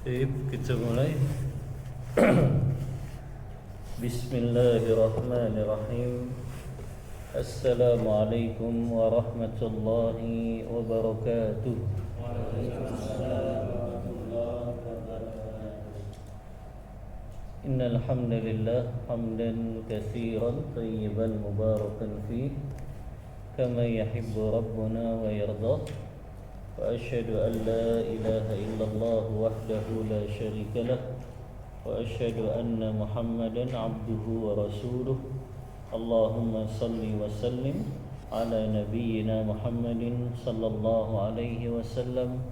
Baik, kita mulai. Bismillahirrahmanirrahim. Assalamualaikum warahmatullahi wabarakatuh. Innal hamdalillah hamdan katsiran tayyiban mubarakan fih kama yuhibbu rabbuna wa yardah. وأشهد أن لا إله إلا الله وحده لا شريك له وأشهد أن محمدا عبده ورسوله اللهم صل وسلم على نبينا محمد صلى الله عليه وسلم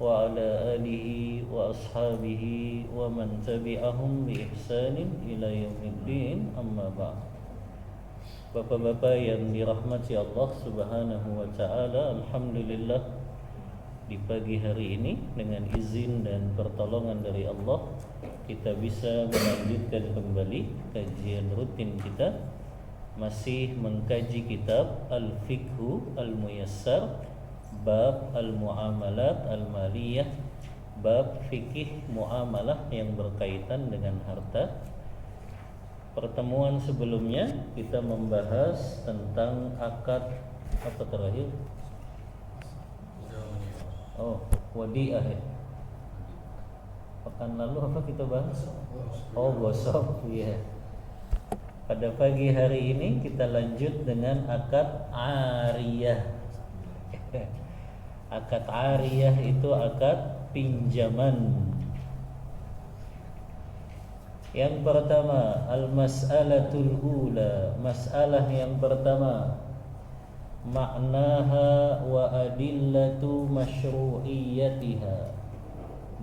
وعلى آله وأصحابه ومن تبعهم بإحسان إلى يوم الدين أما بعد. Bapak-bapak yang dirahmati Allah Subhanahu wa taala, alhamdulillah di pagi hari ini dengan izin dan pertolongan dari Allah kita bisa melanjutkan kembali kajian rutin kita, masih mengkaji kitab Al-Fiqhu Al-Muyassar bab Al-Muamalat Al-Maliyah, bab fikih muamalah yang berkaitan dengan harta. Pertemuan sebelumnya kita membahas tentang akad apa terakhir? Wadi'ah ya. Pekan lalu apa kita bahas? Gosok. Iya. Pada pagi hari ini kita lanjut dengan akad ariyah. Akad ariyah itu akad pinjaman. Yang pertama, al-mas'alatul ula, masalah yang pertama, maknaha wa adillatu masyru'iyyatiha,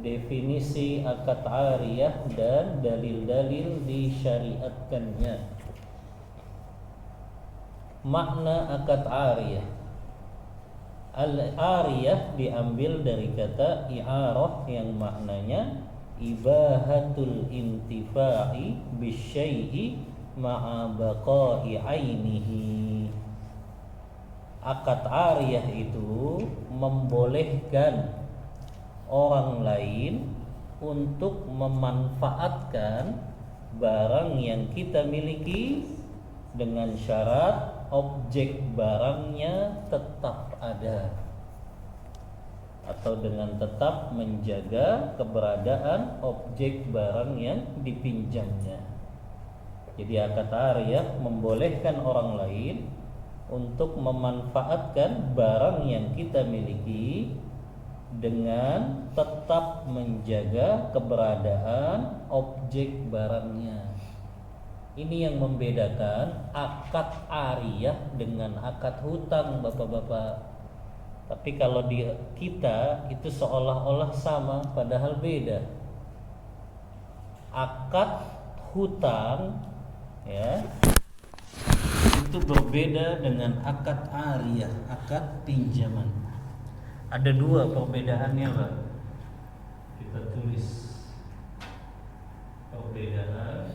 definisi akad ariyah dan dalil-dalil disyariatkannya. Makna akad ariyah, al-ariyah diambil dari kata i'arah yang maknanya ibahatul intifa'i bisyai'i ma'a baqa'i ainihi. Akad ariyah itu membolehkan orang lain untuk memanfaatkan barang yang kita miliki dengan syarat objek barangnya tetap ada, atau dengan tetap menjaga keberadaan objek barang yang dipinjamnya. Jadi akad ariyah membolehkan orang lain untuk memanfaatkan barang yang kita miliki dengan tetap menjaga keberadaan objek barangnya. Ini yang membedakan akad ariyah dengan akad hutang, bapak-bapak. Tapi kalau di kita itu seolah-olah sama, padahal beda. Akad hutang ya itu berbeda dengan akad ariyah, akad pinjaman. Ada dua perbedaannya, Pak. Kita tulis perbedaan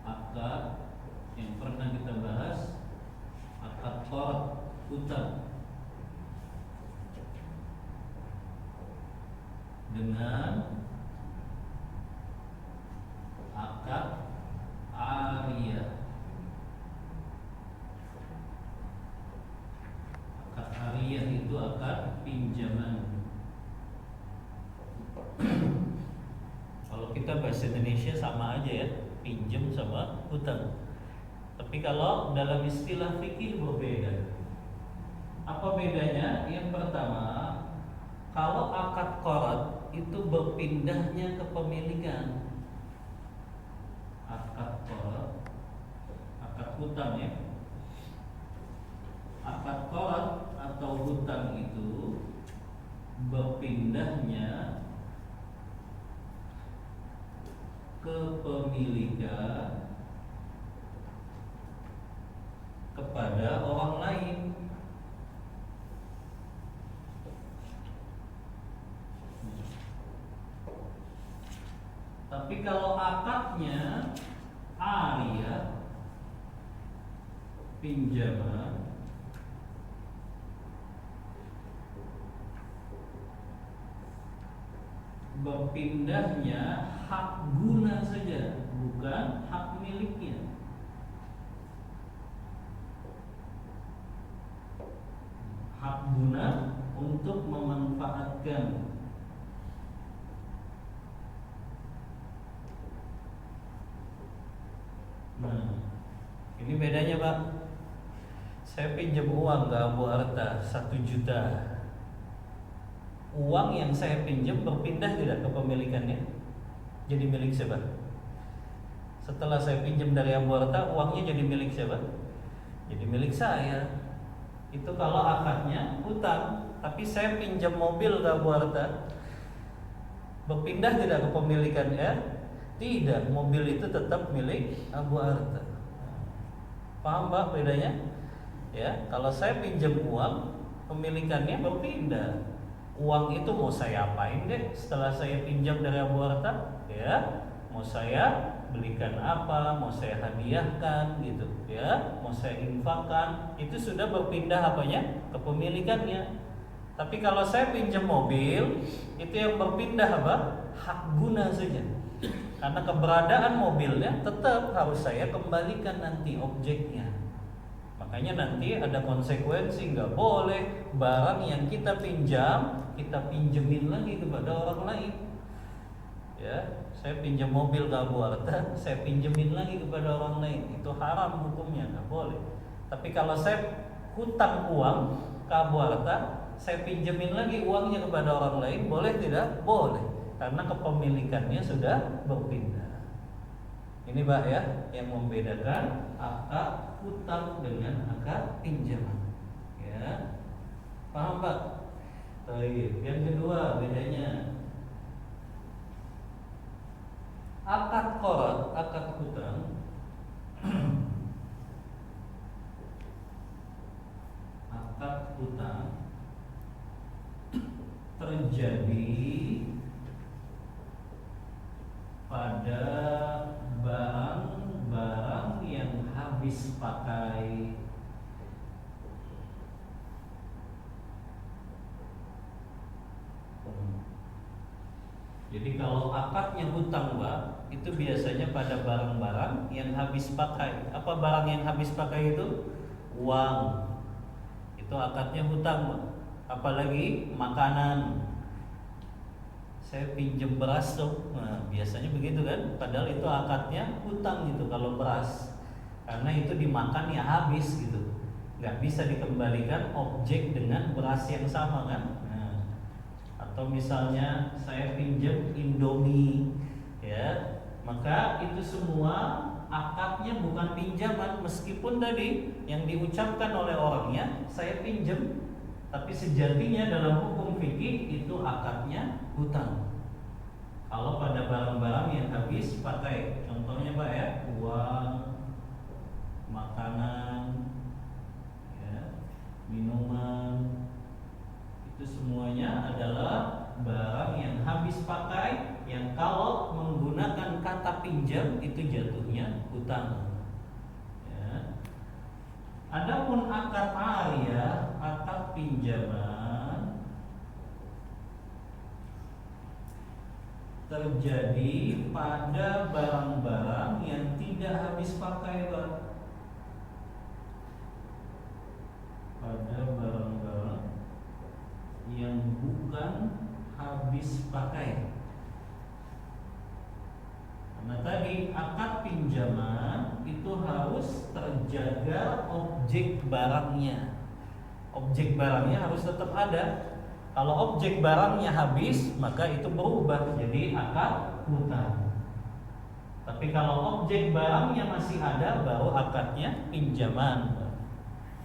akad yang pernah kita bahas, akad qard hutang dengan akad ariyah. Akad ariyah itu akad pinjaman. Kalau kita bahasa Indonesia sama aja ya, pinjam sama hutang. Tapi kalau dalam istilah fikih berbeda. Apa bedanya? Yang pertama, kalau akad qard itu berpindahnya kepemilikan. Akad qard, akad hutang ya. Akad qard atau hutang itu berpindahnya kepemilikan kepada orang lain. Tapi kalau akadnya ariyah pinjaman berpindahnya hak guna saja, bukan hak miliknya. Hak guna untuk memanfaatkan. Nah, ini bedanya Pak. Saya pinjam uang ke Abu Arta 1 juta. Uang yang saya pinjam berpindah tidak kepemilikannya? Jadi milik siapa? Setelah saya pinjam dari Abu Arta, uangnya jadi milik siapa? Jadi milik saya. Itu kalau akadnya hutang. Tapi saya pinjam mobil ke Abu Arta, berpindah tidak kepemilikannya? Tidak, mobil itu tetap milik Abu Arta. Paham Pak bedanya? Ya, kalau saya pinjam uang, pemilikannya berpindah. Uang itu mau saya apain deh setelah saya pinjam dari Abu Arta? Ya, mau saya belikan apa, mau saya hadiahkan gitu, ya, mau saya infakkan, itu sudah berpindah apanya? Kepemilikannya. Tapi kalau saya pinjam mobil, itu yang berpindah apa? Hak guna saja. Karena keberadaan mobilnya tetap harus saya kembalikan nanti objeknya. Makanya nanti ada konsekuensi, nggak boleh barang yang kita pinjam kita pinjemin lagi kepada orang lain. Ya, saya pinjam mobil ke Abu Arta, saya pinjemin lagi kepada orang lain, itu haram hukumnya, nggak boleh. Tapi kalau saya hutang uang ke Abu Arta, saya pinjemin lagi uangnya kepada orang lain, boleh tidak? Boleh, karena kepemilikannya sudah berpindah. Ini Pak ya, yang membedakan akad hutang dengan akad pinjaman. Ya, paham Pak? Baik. Yang kedua bedanya, akad qard, akad hutang akad hutang terjadi pada barang-barang yang habis pakai. Jadi kalau akadnya hutang Pak, itu biasanya pada barang-barang yang habis pakai. Apa barang yang habis pakai itu? Uang. Itu akadnya hutang Pak. Apalagi makanan. Saya pinjem beras tuh, nah, biasanya begitu kan? Padahal itu akadnya hutang gitu kalau beras, karena itu dimakan ya habis gitu, nggak bisa dikembalikan objek dengan beras yang sama kan? Nah, atau misalnya saya pinjem Indomie, ya, maka itu semua akadnya bukan pinjaman, meskipun tadi yang diucapkan oleh orangnya saya pinjem. Tapi sejatinya dalam hukum fikih itu akadnya hutang. Kalau pada barang-barang yang habis pakai, contohnya Pak ya, uang, makanan, ya, minuman, itu semuanya adalah barang yang habis pakai, yang kalau menggunakan kata pinjam itu jatuhnya hutang. Adapun akad ariyah, akad pinjaman, terjadi pada barang-barang yang tidak habis pakai Pak. Pada barang-barang yang bukan habis pakai. Nah tadi akad pinjaman itu harus terjaga objek barangnya. Objek barangnya harus tetap ada. Kalau objek barangnya habis, maka itu berubah jadi akad hutang. Tapi kalau objek barangnya masih ada, baru akadnya pinjaman.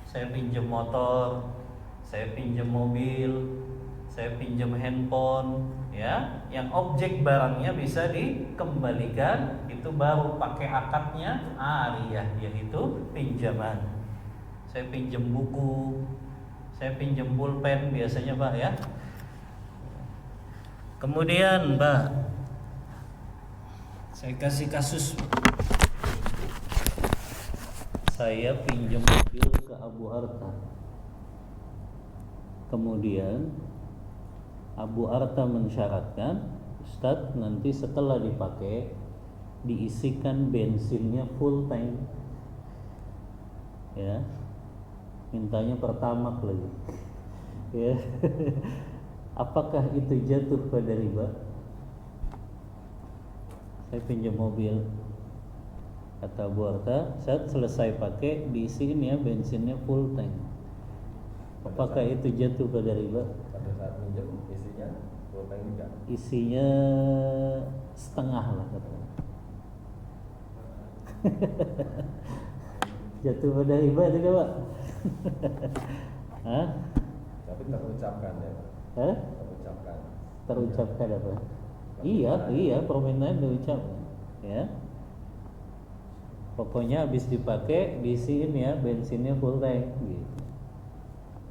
Saya pinjam motor, saya pinjam mobil, saya pinjam handphone, ya, yang objek barangnya bisa dikembalikan, itu baru pakai akadnya ariyah, yaitu pinjaman. Saya pinjam buku, saya pinjam pulpen biasanya Pak ya. Kemudian Pak, saya kasih kasus, saya pinjam mobil ke Abu Arta, kemudian Abu Arta mensyaratkan Ustadz, nanti setelah dipakai diisikan bensinnya full tank, ya, mintanya pertamax lagi, ya. Apakah itu jatuh pada riba? Saya pinjam mobil, kata Bu Arta, saat selesai pakai diisiin ya bensinnya full tank. Apakah itu jatuh pada riba? Pada saat minjem isinya full tank juga? Isinya setengah lah katanya. Jatuh pada riba tidak Pak? Hah? Tapi terucapkan ya Pak? Hah? Terucapkan. Terucapkan apa? Iya, permintaan diucapkan, ya. Pokoknya habis dipakai diisiin ya bensinnya full tank gitu.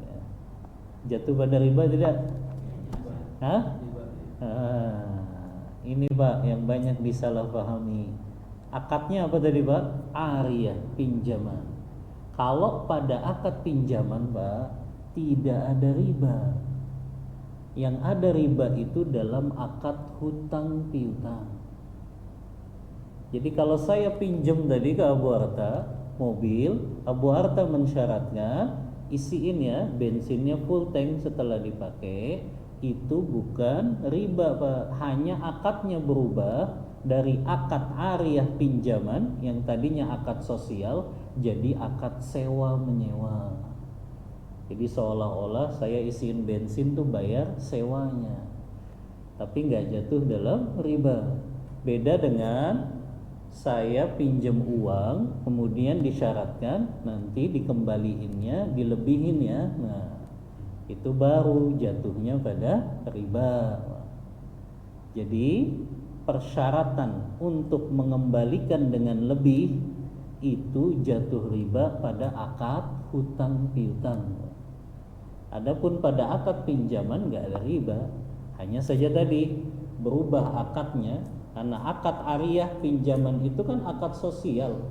Ya. Jatuh pada riba tidak? Hah? Ini Pak yang banyak disalahpahami. Akadnya apa tadi Pak? Ariyah, pinjaman. Kalau pada akad pinjaman Pak tidak ada riba. Yang ada riba itu dalam akad hutang piutang. Jadi kalau saya pinjam tadi ke Abu Arta mobil, Abu Arta mensyaratkan isiin ya bensinnya full tank setelah dipakai, itu bukan riba Pak, hanya akadnya berubah dari akad ariyah pinjaman yang tadinya akad sosial jadi akad sewa menyewa. Jadi seolah-olah saya isiin bensin tuh bayar sewanya, tapi nggak jatuh dalam riba. Beda dengan saya pinjam uang kemudian disyaratkan nanti dikembaliinnya dilebihin ya, nah itu baru jatuhnya pada riba. Jadi persyaratan untuk mengembalikan dengan lebih itu jatuh riba pada akad hutang piutang. Adapun pada akad pinjaman nggak ada riba, hanya saja tadi berubah akadnya. Karena akad ariyah pinjaman itu kan akad sosial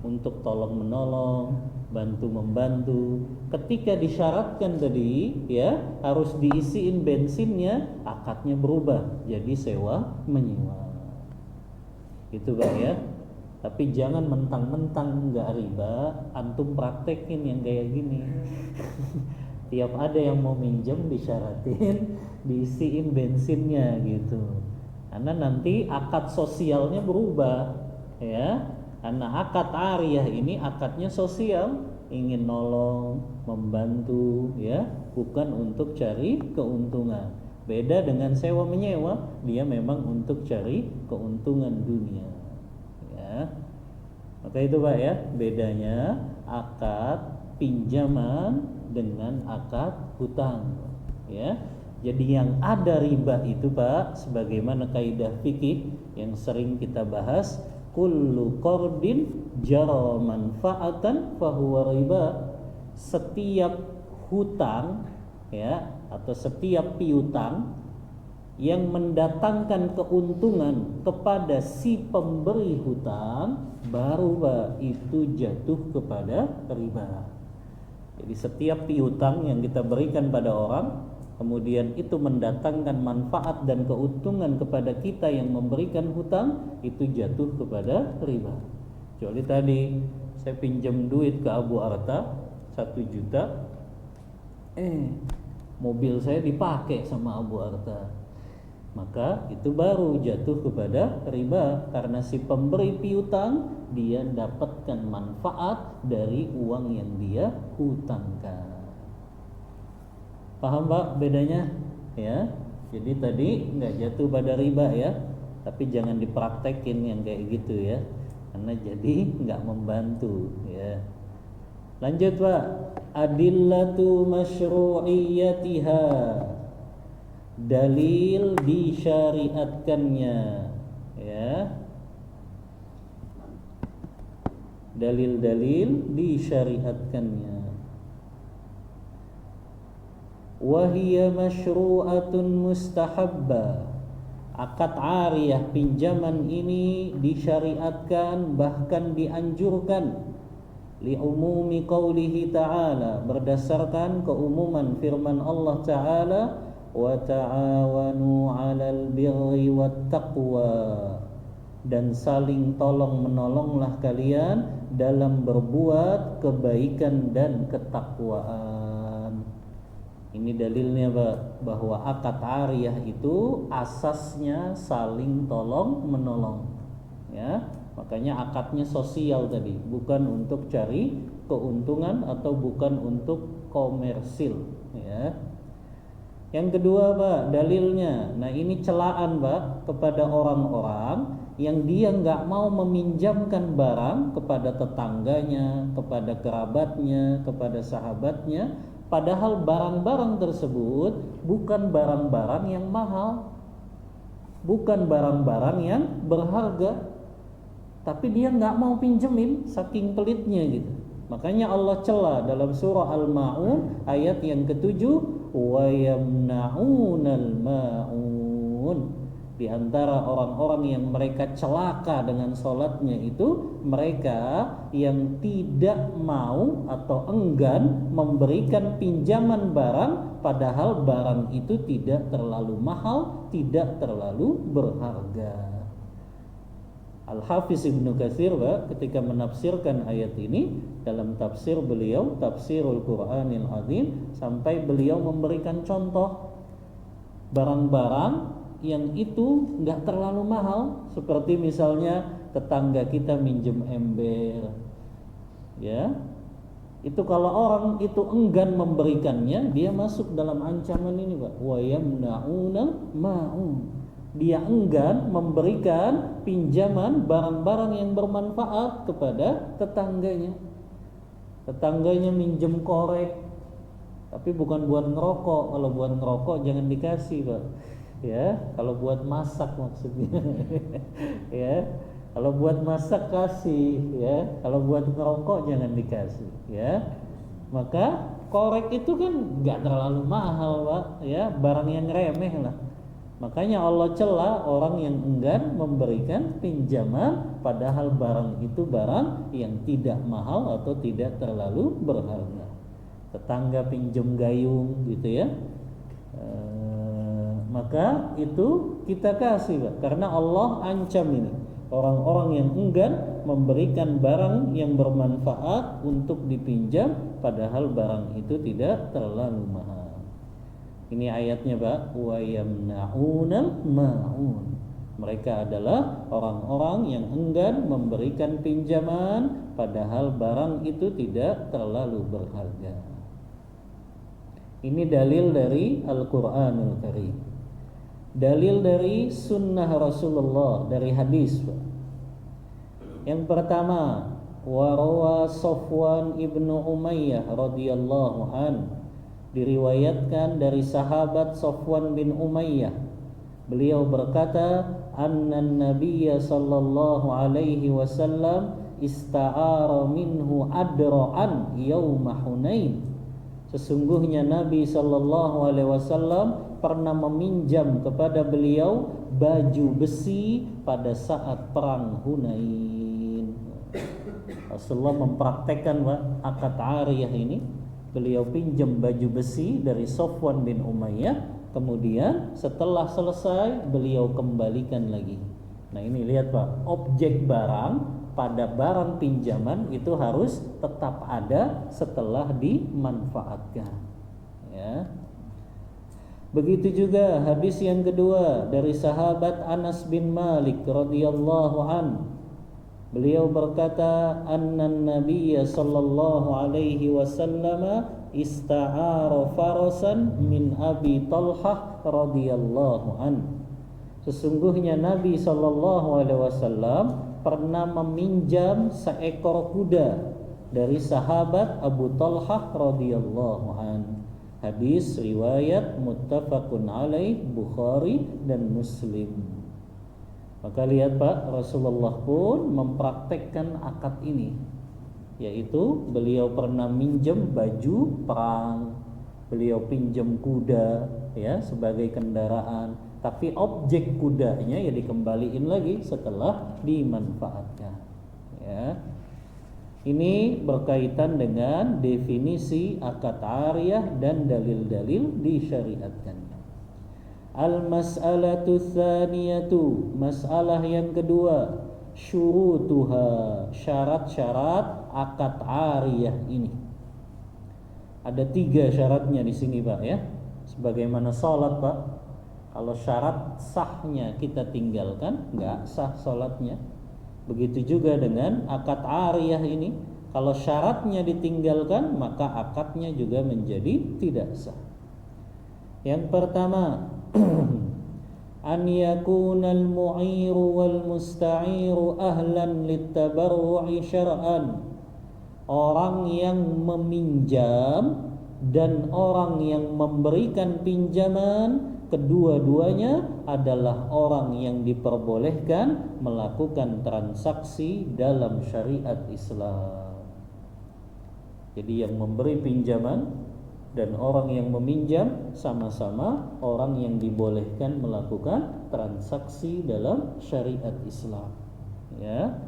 untuk tolong menolong, bantu membantu. Ketika disyaratkan tadi ya harus diisiin bensinnya, akadnya berubah jadi sewa menyewa. Itu Pak ya. Tapi jangan mentang-mentang nggak riba, antum praktekin yang kayak gini. Tiap ada yang mau minjem disyaratin diisiin bensinnya gitu. Karena nanti akad sosialnya berubah, ya. Karena akad ariyah ini akadnya sosial, ingin nolong, membantu, ya, bukan untuk cari keuntungan. Beda dengan sewa menyewa, dia memang untuk cari keuntungan dunia, ya. Maka itu Pak ya, bedanya akad pinjaman dengan akad hutang, ya. Jadi yang ada riba itu Pak, sebagaimana kaidah fikih yang sering kita bahas, kullu qardin jara manfaatan fahuwa riba. Setiap hutang ya atau setiap piutang yang mendatangkan keuntungan kepada si pemberi hutang baru Pak itu jatuh kepada riba. Jadi setiap piutang yang kita berikan pada orang kemudian itu mendatangkan manfaat dan keuntungan kepada kita yang memberikan hutang, itu jatuh kepada riba. Kecuali tadi saya pinjam duit ke Abu Arta 1 juta, mobil saya dipakai sama Abu Arta, maka itu baru jatuh kepada riba. Karena si pemberi piutang dia dapatkan manfaat dari uang yang dia hutangkan. Paham Pak bedanya ya? Jadi tadi nggak jatuh pada riba ya, tapi jangan dipraktekin yang kayak gitu ya, karena jadi nggak membantu ya. Lanjut Pak, adillatu masyru'iyatiha, dalil disyariatkannya ya, dalil-dalil disyariatkannya. Wahiyya masyru'atun mustahabbah, akad ariyah pinjaman ini disyariatkan bahkan dianjurkan li'umumi qaulihi ta'ala, berdasarkan keumuman firman Allah Ta'ala, wa ta'awanu 'alal birri wat taqwa, dan saling tolong menolonglah kalian dalam berbuat kebaikan dan ketakwaan. Ini dalilnya bahwa akad ariyah itu asasnya saling tolong menolong, ya. Makanya akadnya sosial tadi, bukan untuk cari keuntungan atau bukan untuk komersil, ya. Yang kedua, Pak, dalilnya. Nah, ini celaan, Pak, kepada orang-orang yang dia nggak mau meminjamkan barang kepada tetangganya, kepada kerabatnya, kepada sahabatnya, padahal barang-barang tersebut bukan barang-barang yang mahal, bukan barang-barang yang berharga, tapi dia nggak mau pinjemin, saking pelitnya gitu. Makanya Allah cela dalam surah Al-Ma'un ayat yang ke-7, wa yamna'unal ma'un. Di antara orang-orang yang mereka celaka dengan sholatnya itu mereka yang tidak mau atau enggan memberikan pinjaman barang, padahal barang itu tidak terlalu mahal, tidak terlalu berharga. Al-Hafiz Ibnu Katsir, ketika menafsirkan ayat ini dalam tafsir beliau, Tafsirul Qur'anil Azim, sampai beliau memberikan contoh barang-barang yang itu nggak terlalu mahal, seperti misalnya tetangga kita minjem ember, ya. Itu kalau orang itu enggan memberikannya, dia masuk dalam ancaman ini, Pak. Wa yamna'unal ma'un. Dia enggan memberikan pinjaman barang-barang yang bermanfaat kepada tetangganya. Tetangganya minjem korek, tapi bukan buat ngerokok. Kalau buat ngerokok jangan dikasih, Pak. Ya, kalau buat masak maksudnya. Ya, kalau buat masak kasih, ya. Kalau buat ngerokok jangan dikasih, ya. Maka korek itu kan nggak terlalu mahal, Pak. Ya, barang yang remeh lah. Makanya Allah cela orang yang enggan memberikan pinjaman padahal barang itu barang yang tidak mahal atau tidak terlalu berharga. Tetangga pinjam gayung gitu, ya. Maka itu kita kasih, Pak, karena Allah ancam ini orang-orang yang enggan memberikan barang yang bermanfaat untuk dipinjam padahal barang itu tidak terlalu mahal. Ini ayatnya, Pak, wa yamna'unal ma'un. Mereka adalah orang-orang yang enggan memberikan pinjaman padahal barang itu tidak terlalu berharga. Ini dalil dari Al-Qur'anul Karim. Dalil dari sunnah Rasulullah, dari hadis, Pak. Yang pertama, wa rawa Safwan ibnu Umayyah radhiyallahu anhu, diriwayatkan dari sahabat Safwan bin Umayyah. Beliau berkata, annan nabiyya sallallahu alaihi wasallam ista'ara minhu adra'an yauma Hunain. Sesungguhnya Nabi sallallahu alaihi wasallam pernah meminjam kepada beliau baju besi pada saat perang Hunain. Rasulullah mempraktekkan, Pak, akad ariyah ini. Beliau pinjam baju besi dari Safwan bin Umayyah, kemudian setelah selesai beliau kembalikan lagi. Nah, ini lihat, Pak, objek barang pada barang pinjaman itu harus tetap ada setelah dimanfaatkan, ya. Begitu juga hadis yang kedua dari sahabat Anas bin Malik radhiyallahu anhu. Beliau berkata, annan nabiyya sallallahu alaihi wasallam ista'ara farasan min Abi Talhah radhiyallahu anhu. Sesungguhnya Nabi sallallahu alaihi wasallam pernah meminjam seekor kuda dari sahabat Abu Talhah radhiyallahu anhu. Hadis riwayat muttafaqun alaih Bukhari dan Muslim. Maka lihat, Pak, Rasulullah pun mempraktekkan akad ini, yaitu beliau pernah minjem baju perang, beliau pinjam kuda, ya, sebagai kendaraan, tapi objek kudanya ya dikembaliin lagi setelah dimanfaatkan, ya. Ini berkaitan dengan definisi akad ariyah dan dalil-dalil disyariatkannya. Al-mas'alatu tsaniyatu, masalah yang kedua, syurutuha, syarat-syarat akad ariyah ini. Ada 3 syaratnya di sini Pak ya. Sebagaimana sholat Pak, kalau syarat sahnya kita tinggalkan, nggak sah sholatnya. Begitu juga dengan akad ariyah ini, kalau syaratnya ditinggalkan maka akadnya juga menjadi tidak sah. Yang pertama, an yakunal mu'iru wal musta'iru ahlan littabarru'i syar'an. Orang yang meminjam dan orang yang memberikan pinjaman, kedua-duanya adalah orang yang diperbolehkan melakukan transaksi dalam syariat Islam. Jadi yang memberi pinjaman dan orang yang meminjam sama-sama orang yang dibolehkan melakukan transaksi dalam syariat Islam. Ya,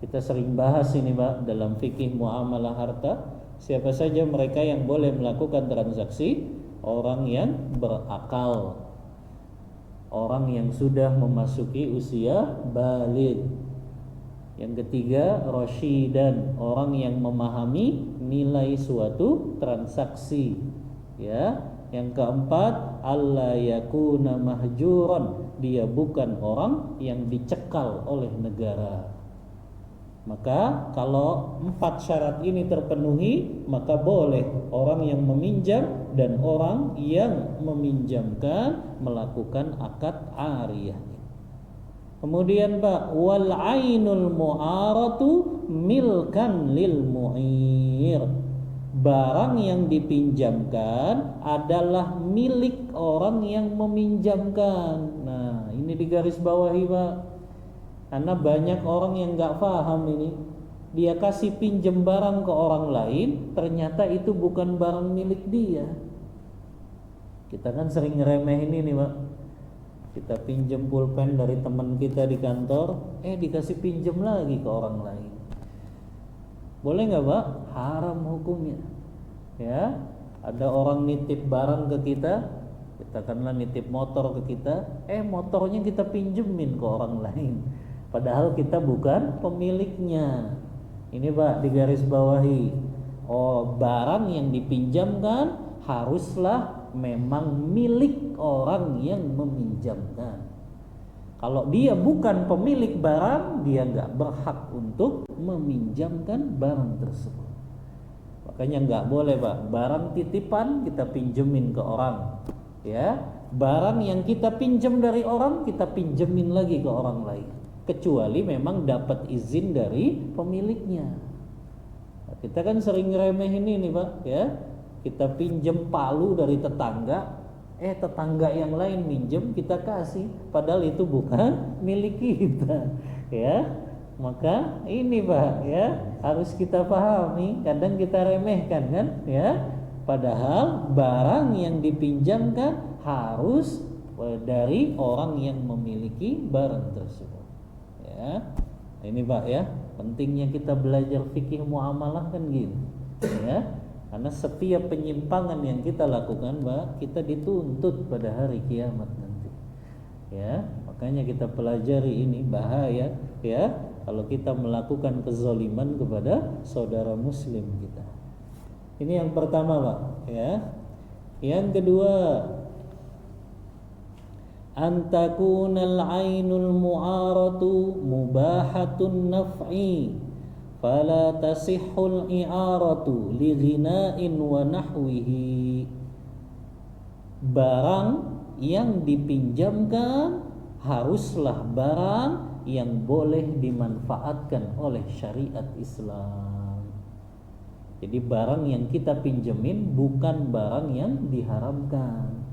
kita sering bahas ini Pak dalam fikih muamalah harta. Siapa saja mereka yang boleh melakukan transaksi? Orang yang berakal, orang yang sudah memasuki usia baligh. Yang ketiga, rasyidan, orang yang memahami nilai suatu transaksi. Ya, yang keempat, alla yakuna mahjuran, dia bukan orang yang dicekal oleh negara. Maka kalau 4 syarat ini terpenuhi, maka boleh orang yang meminjam dan orang yang meminjamkan melakukan akad ariyah. Kemudian Pak, wal ainul mu'aratu milkan lil mu'ir. Barang yang dipinjamkan adalah milik orang yang meminjamkan. Nah, ini digaris bawahi Pak. Karena banyak orang yang nggak paham ini. Dia kasih pinjam barang ke orang lain, ternyata itu bukan barang milik dia. Kita kan sering ngeremehin ini Pak. Kita pinjam pulpen dari teman kita di kantor, dikasih pinjam lagi ke orang lain. Boleh nggak Pak? Haram hukumnya. Ya, ada orang nitip barang ke kita, katakanlah nitip motor ke kita, motornya kita pinjemin ke orang lain. Padahal kita bukan pemiliknya. Ini Pak digaris bawahi. Barang yang dipinjamkan haruslah memang milik orang yang meminjamkan. Kalau dia bukan pemilik barang, dia nggak berhak untuk meminjamkan barang tersebut. Makanya nggak boleh Pak, barang titipan kita pinjemin ke orang. Ya, barang yang kita pinjam dari orang kita pinjemin lagi ke orang lain. Kecuali memang dapat izin dari pemiliknya. Nah, kita kan sering ngeremehin ini Pak, ya. Kita pinjem palu dari tetangga, tetangga yang lain minjem kita kasih, padahal itu bukan milik kita, ya. Maka ini Pak, ya, harus kita pahami. Kadang kita remehkan kan, ya. Padahal barang yang dipinjamkan harus dari orang yang memiliki barang tersebut. Ya, ini Pak ya, pentingnya kita belajar fikih muamalah kan gini, ya, karena setiap penyimpangan yang kita lakukan Pak, kita dituntut pada hari kiamat nanti, ya, makanya kita pelajari ini bahaya, ya, kalau kita melakukan kezaliman kepada saudara muslim kita. Ini yang pertama Pak, ya. Yang kedua, antakunal ainul mu'aratu mubahatun naf'i fala tasihhul i'aratu li ghina'in wa nahwihi. Barang yang dipinjamkan haruslah barang yang boleh dimanfaatkan oleh syariat Islam. Jadi barang yang kita pinjemin bukan barang yang diharamkan.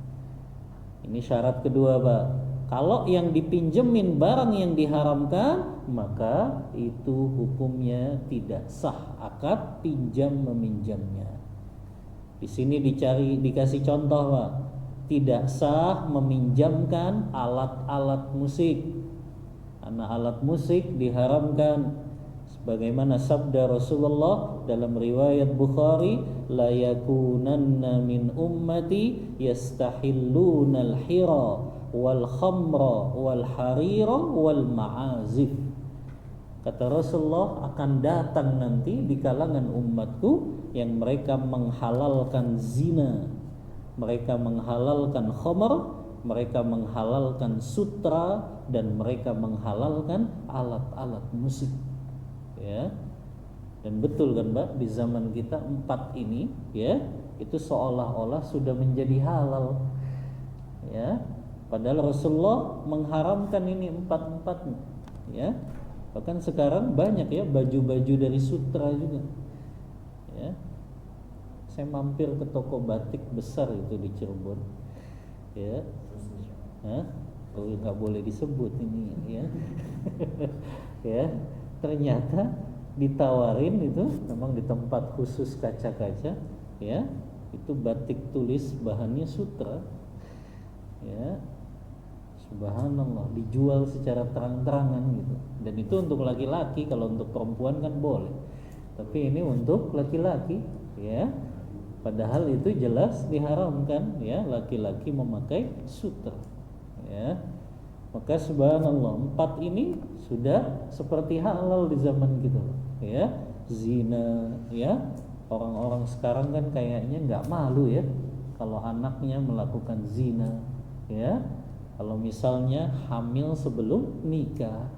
Ini syarat kedua Pak. Kalau yang dipinjemin barang yang diharamkan, maka itu hukumnya tidak sah akad pinjam meminjamnya. Di sini dikasih contoh Pak. Tidak sah meminjamkan alat-alat musik. Karena alat musik diharamkan Bagaimana sabda Rasulullah dalam riwayat Bukhari, la yakunanna min ummati yastahilluna al-hira wal khamra wal harira wal ma'azif. Kata Rasulullah, akan datang nanti di kalangan umatku yang mereka menghalalkan zina, mereka menghalalkan khamr, mereka menghalalkan sutra, dan mereka menghalalkan alat-alat musik. Ya. Dan betul kan Mbak, di zaman kita 4 ini ya, itu seolah-olah sudah menjadi halal. Ya. Padahal Rasulullah mengharamkan ini 4-4. Ya. Bahkan sekarang banyak ya baju-baju dari sutra juga. Ya. Saya mampir ke toko batik besar itu di Cirebon. Ya. Oh, nggak boleh disebut ini ya. Ya. Ternyata ditawarin itu memang di tempat khusus kaca-kaca ya, itu batik tulis bahannya sutra. Ya. Subhanallah, dijual secara terang-terangan gitu. Dan itu untuk laki-laki, kalau untuk perempuan kan boleh. Tapi ini untuk laki-laki ya. Padahal itu jelas diharamkan ya, laki-laki memakai sutra. Ya. Maka subhanallah, 4 ini sudah seperti halal di zaman kita ya. Zina ya. Orang-orang sekarang kan kayaknya nggak malu ya kalau anaknya melakukan zina ya. Kalau misalnya hamil sebelum nikah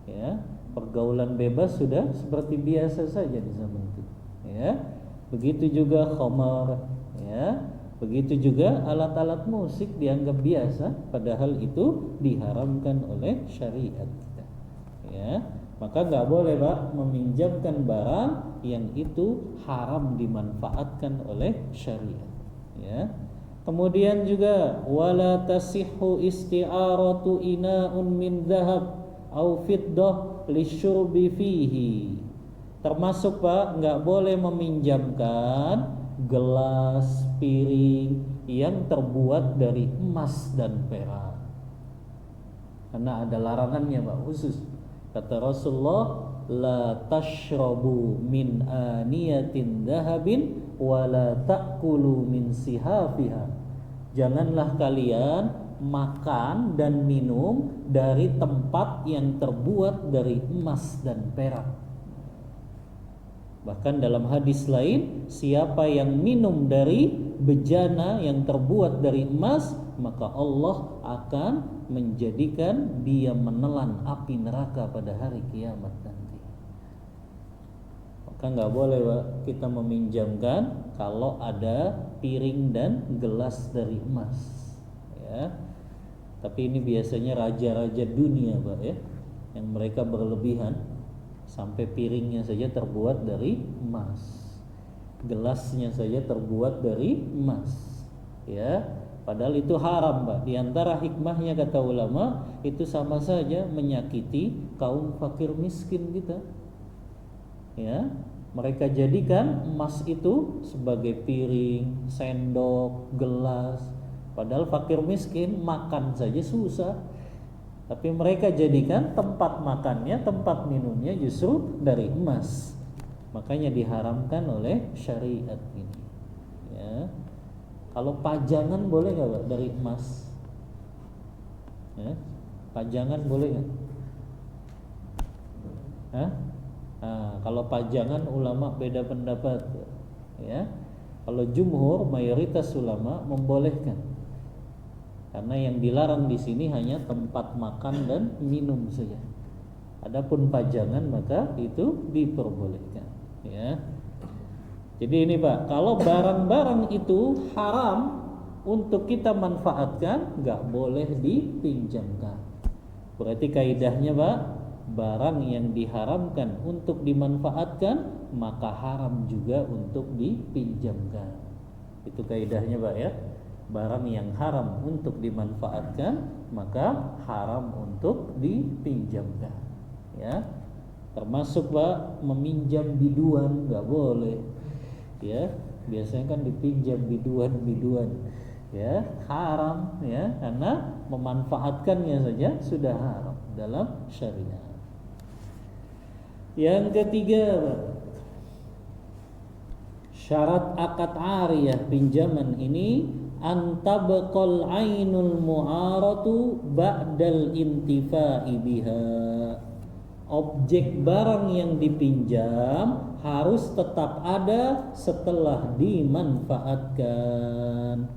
ya, pergaulan bebas sudah seperti biasa saja di zaman itu ya. Begitu juga khamar ya. Begitu juga alat-alat musik dianggap biasa, padahal itu diharamkan oleh syariat kita. Ya, maka nggak boleh Pak meminjamkan barang yang itu haram dimanfaatkan oleh syariat. Ya. Kemudian juga wala tasihhu isti'aratu ina'un min dhahab au fiddah lisyurbi fihi. Termasuk Pak, nggak boleh meminjamkan gelas, piring yang terbuat dari emas dan perak. Karena ada larangannya Pak khusus. Kata Rasulullah, la tashrabu min aniyatin dahabin wa la ta'kulu min sihafiha. Janganlah kalian makan dan minum dari tempat yang terbuat dari emas dan perak. Bahkan dalam hadis lain, siapa yang minum dari bejana yang terbuat dari emas, maka Allah akan menjadikan dia menelan api neraka pada hari kiamat nanti. Maka nggak boleh Pak, kita meminjamkan kalau ada piring dan gelas dari emas. Ya. Tapi ini biasanya raja-raja dunia Pak ya, yang mereka berlebihan. Sampai piringnya saja terbuat dari emas, gelasnya saja terbuat dari emas ya. Padahal itu haram Pak. Di antara hikmahnya kata ulama, itu sama saja menyakiti kaum fakir miskin kita ya. Mereka jadikan emas itu sebagai piring, sendok, gelas. Padahal fakir miskin makan saja susah, tapi mereka jadikan tempat makannya, tempat minumnya justru dari emas. Makanya diharamkan oleh syariat ini. Ya. Kalau pajangan boleh nggak Pak dari emas? Ya. Pajangan boleh nggak? Nah, kalau pajangan ulama beda pendapat. Ya. Kalau jumhur mayoritas ulama membolehkan. Karena yang dilarang di sini hanya tempat makan dan minum saja. Adapun pajangan maka itu diperbolehkan. Ya. Jadi ini Pak, kalau barang-barang itu haram untuk kita manfaatkan, nggak boleh dipinjamkan. Berarti kaidahnya Pak, barang yang diharamkan untuk dimanfaatkan maka haram juga untuk dipinjamkan. Itu kaidahnya Pak ya. Barang yang haram untuk dimanfaatkan maka haram untuk dipinjamkan ya. Termasuk Pak meminjam biduan nggak boleh ya. Biasanya kan dipinjam biduan ya, haram ya, karena memanfaatkannya saja sudah haram dalam syariat. Yang ketiga, syarat akad ariyah pinjaman ini antabqal ainul mu'aratu ba'dal intifa'i biha. Objek barang yang dipinjam harus tetap ada setelah dimanfaatkan.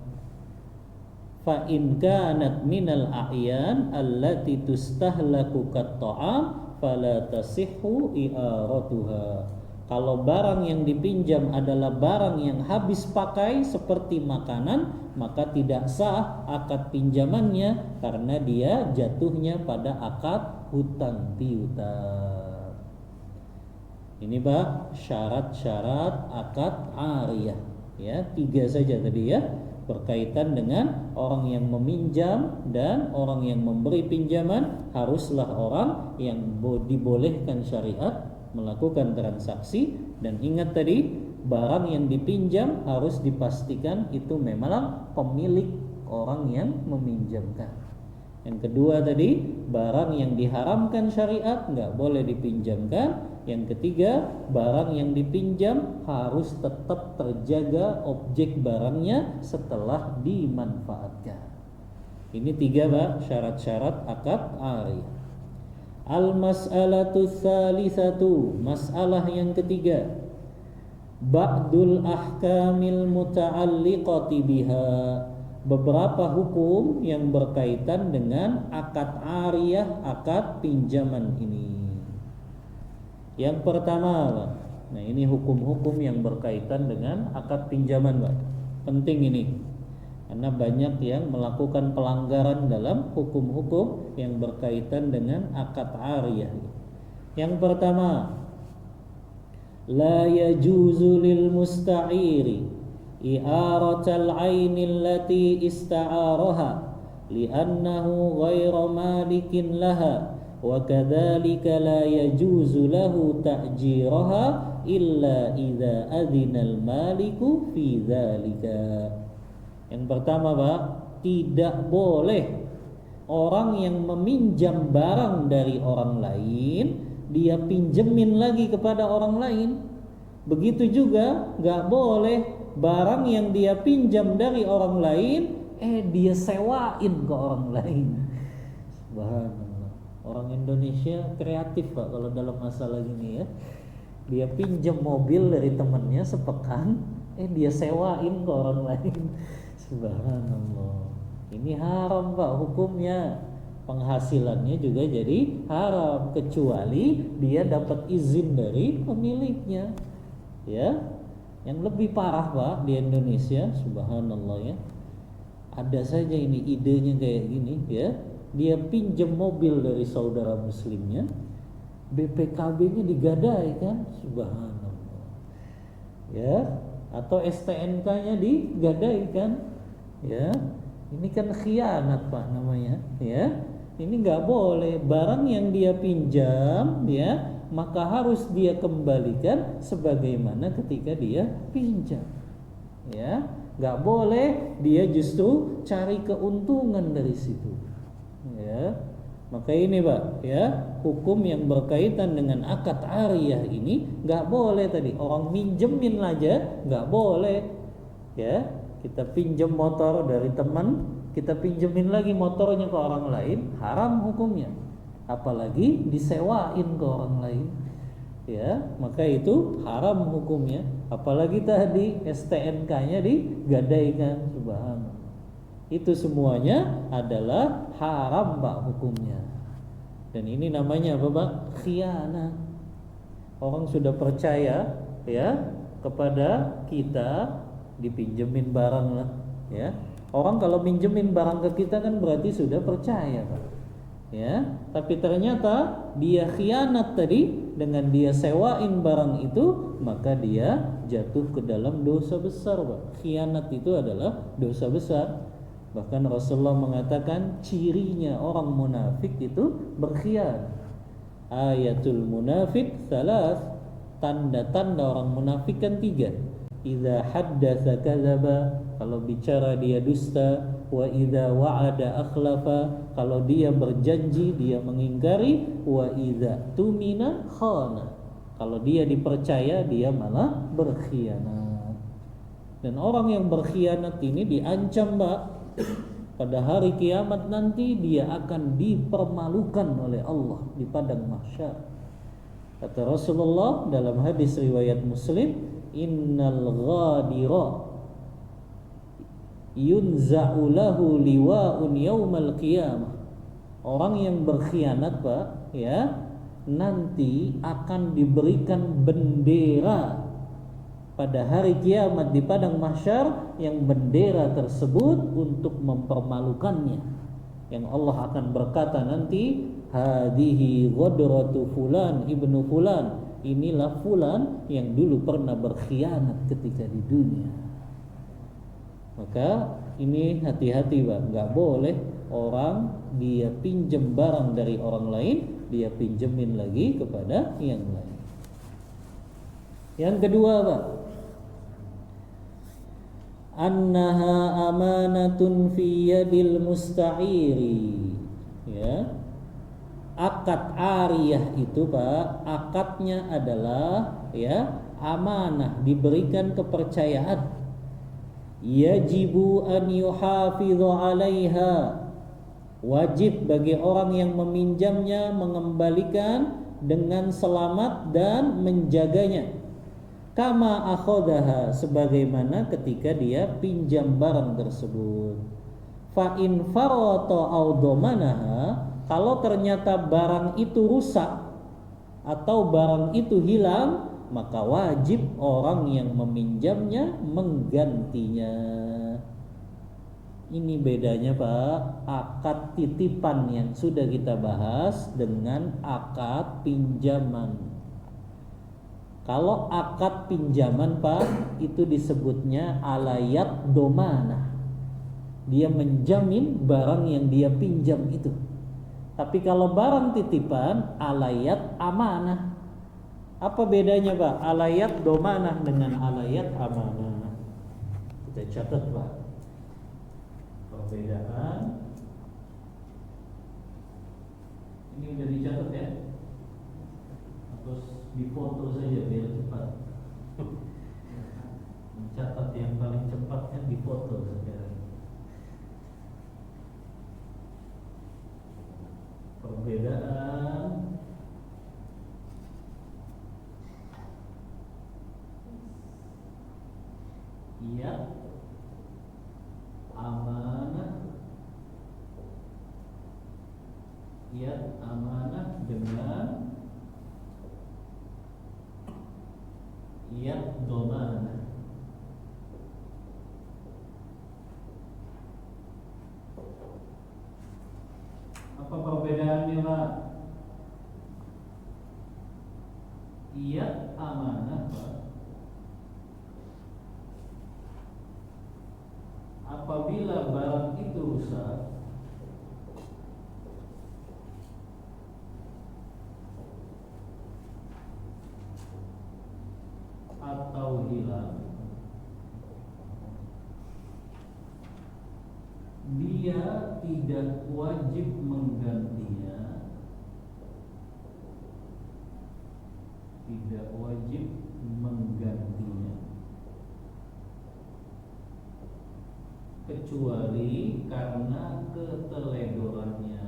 Fa in kanat minal a'yan allati tustahlaku kat-ta'am fala tasihhu i'aratuha. Kalau barang yang dipinjam adalah barang yang habis pakai seperti makanan, maka tidak sah akad pinjamannya karena dia jatuhnya pada akad hutang piutang. Ini Pak syarat-syarat akad ariyah. Ya, 3 saja tadi ya, berkaitan dengan orang yang meminjam dan orang yang memberi pinjaman haruslah orang yang dibolehkan syariat melakukan transaksi. Dan ingat tadi, barang yang dipinjam harus dipastikan itu memang pemilik orang yang meminjamkan. Yang kedua tadi, barang yang diharamkan syariat nggak boleh dipinjamkan. Yang ketiga, barang yang dipinjam harus tetap terjaga objek barangnya setelah dimanfaatkan. Ini 3 Pak syarat-syarat akad ariyah. Al-mas'alatu tsalisatu, masalah yang ketiga, ba'dul ahkamil muta'alliqati biha, beberapa hukum yang berkaitan dengan akad ariyah, akad pinjaman ini. Yang pertama, Pak. Nah, ini hukum-hukum yang berkaitan dengan akad pinjaman, Pak. Penting ini. Karena banyak yang melakukan pelanggaran dalam hukum-hukum yang berkaitan dengan akad ariyah. Yang pertama, la yajuzu lil musta'iri i'aratal 'aini allati ista'araha li'annahu ghairu malikin laha wa kadzalika la yajuzu lahu ta'jiraha illa idza adzinal maliku fi dzalika. Yang pertama Pak, tidak boleh orang yang meminjam barang dari orang lain dia pinjemin lagi kepada orang lain. Begitu juga gak boleh barang yang dia pinjam dari orang lain dia sewain ke orang lain. Subhanallah. Orang Indonesia kreatif Pak kalau dalam masalah gini ya. Dia pinjam mobil dari temannya sepekan, dia sewain ke orang lain. Subhanallah. Ini haram Pak hukumnya. Penghasilannya juga jadi haram kecuali dia dapat izin dari pemiliknya. Ya. Yang lebih parah Pak di Indonesia, subhanallah ya. Ada saja ini idenya kayak gini ya. Dia pinjam mobil dari saudara muslimnya, BPKB-nya digadaikan, subhanallah. Ya, atau STNK-nya digadaikan. Ya, ini kan khianat Pak namanya. Ya, ini nggak boleh. Barang yang dia pinjam, ya, maka harus dia kembalikan sebagaimana ketika dia pinjam. Ya, nggak boleh dia justru cari keuntungan dari situ. Ya, maka ini Pak, ya, hukum yang berkaitan dengan akad ariyah ini nggak boleh tadi. Orang minjemin aja nggak boleh. Ya. Kita pinjam motor dari teman, kita pinjemin lagi motornya ke orang lain, haram hukumnya. Apalagi disewain ke orang lain. Ya, maka itu haram hukumnya. Apalagi tadi STNK-nya digadaikan, subhanallah. Itu semuanya adalah haram Pak hukumnya. Dan ini namanya apa Pak? Khianat. Orang sudah percaya ya kepada kita, dipinjemin barang lah ya. Orang kalau minjemin barang ke kita kan berarti sudah percaya Pak. Ya, tapi ternyata dia khianat tadi dengan dia sewain barang itu, maka dia jatuh ke dalam dosa besar Pak. Khianat itu adalah dosa besar. Bahkan Rasulullah mengatakan cirinya orang munafik itu berkhianat. Ayatul munafik salas, tanda-tanda orang munafik kan 3. Idza haddatsa kadzaba, kalau bicara dia dusta, wa idza wa'ada akhlafa, kalau dia berjanji dia mengingkari, wa idza tumina khana, Kalau dia dipercaya, dia malah berkhianat. Dan orang yang berkhianat ini diancam, Mbak, pada hari kiamat nanti dia akan dipermalukan oleh Allah di padang mahsyar. Kata Rasulullah dalam hadis riwayat Muslim, innal ghadira yunza'u lahu liwa'un yaumal qiyamah. Orang yang berkhianat, Pak, ya, nanti akan diberikan bendera pada hari kiamat di padang mahsyar, yang bendera tersebut untuk mempermalukannya. Yang Allah akan berkata nanti, hadihi ghadratu fulan ibnu fulan, inilah fulan yang dulu pernah berkhianat ketika di dunia. Maka ini hati-hati, Pak, nggak boleh orang dia pinjam barang dari orang lain, dia pinjemin lagi kepada yang lain. Yang kedua, Pak, annaha amanatun fi yadil musta'iri. Ya. Akad ariyah itu, Pak, akadnya adalah, ya, amanah, diberikan kepercayaan. Yajibu an yuhafidhu 'alaiha. Wajib bagi orang yang meminjamnya mengembalikan dengan selamat dan menjaganya. Kama akhadaha, sebagaimana ketika dia pinjam barang tersebut. Fa in farata aw dhamanaha, kalau ternyata barang itu rusak atau barang itu hilang, maka wajib orang yang meminjamnya menggantinya. Ini bedanya, Pak, akad titipan yang sudah kita bahas dengan akad pinjaman. Kalau akad pinjaman, Pak, itu disebutnya alayat domanah. Dia menjamin barang yang dia pinjam itu. Tapi kalau barang titipan, alayat amanah. Apa bedanya, Pak? Alayat domanah dengan alayat amanah. Kita catat, Pak, perbedaan. Ini udah dicatat ya? Terus difoto saja biar cepat. Mencatat yang paling cepat kan difoto sekarang. Perbedaan iya amanah, iya amanah dengan iya domanah. Apa perbedaannya, Pak? Iya amanah, Pak, apabila barang itu rusak atau hilang, dia tidak wajib menggantinya, tidak wajib menggantinya, kecuali karena keteledorannya.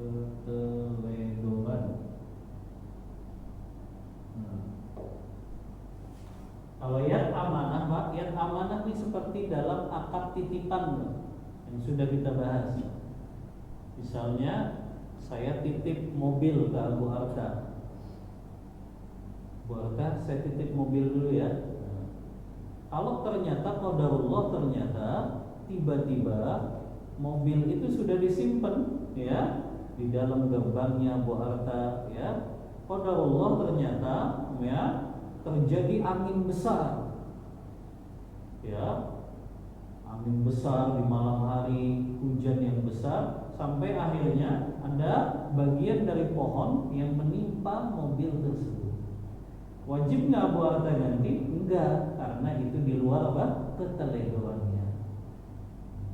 Keteledoran. Kalau yad amanah, Pak, yad amanah ini seperti dalam akad titipan yang sudah kita bahas. Misalnya saya titip mobil ke Abu Arta. Bu Arta, saya titip mobil dulu ya. Kalau ternyata qadarullah, ternyata tiba-tiba mobil itu sudah disimpan, ya, di dalam gerbangnya Bu Arta, ya. Qadarullah, ternyata, ya, terjadi angin besar, ya, angin besar di malam hari, hujan yang besar, sampai akhirnya ada bagian dari pohon yang menimpa mobil tersebut. Wajib nggak Abu Arta ganti? Enggak, karena itu di luar apa? Keteledorannya.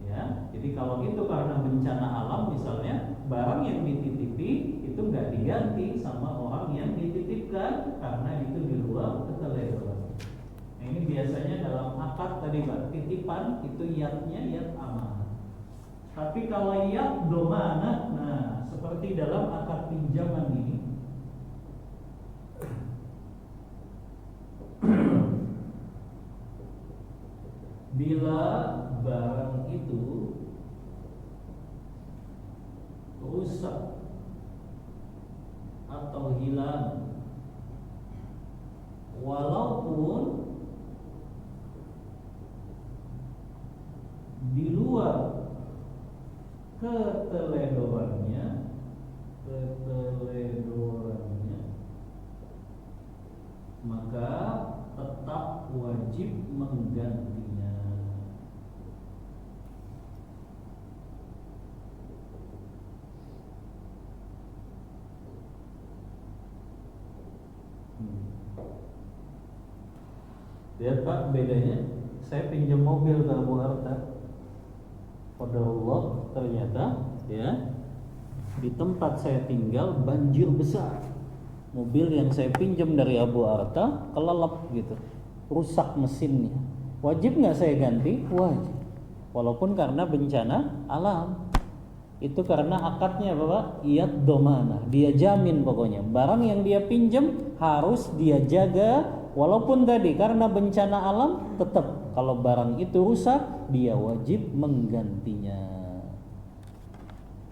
Ya, jadi kalau itu karena bencana alam misalnya, barang yang dititipi itu nggak diganti sama orang yang dititipkan karena itu di luar keteledoran. Nah, ini biasanya dalam akad tadi Pak, titipan itu yatnya yat amanah. Tapi kalau yat domanah, nah seperti dalam akad pinjaman ini, bila barang itu rusak atau hilang, walaupun di luar keteledorannya, maka tetap wajib menggantinya. Lihat Pak bedanya. Saya pinjam mobil ke Abu Arta, qadarullah, ternyata ya di tempat saya tinggal banjir besar. Mobil yang saya pinjam dari Abu Arta kelelep gitu, rusak mesinnya. Wajib nggak saya ganti? Wajib. Walaupun karena bencana alam. Itu karena akadnya apa Pak? Iyad domanah. Dia jamin pokoknya barang yang dia pinjam harus dia jaga. Walaupun tadi karena bencana alam, tetap kalau barang itu rusak dia wajib menggantinya.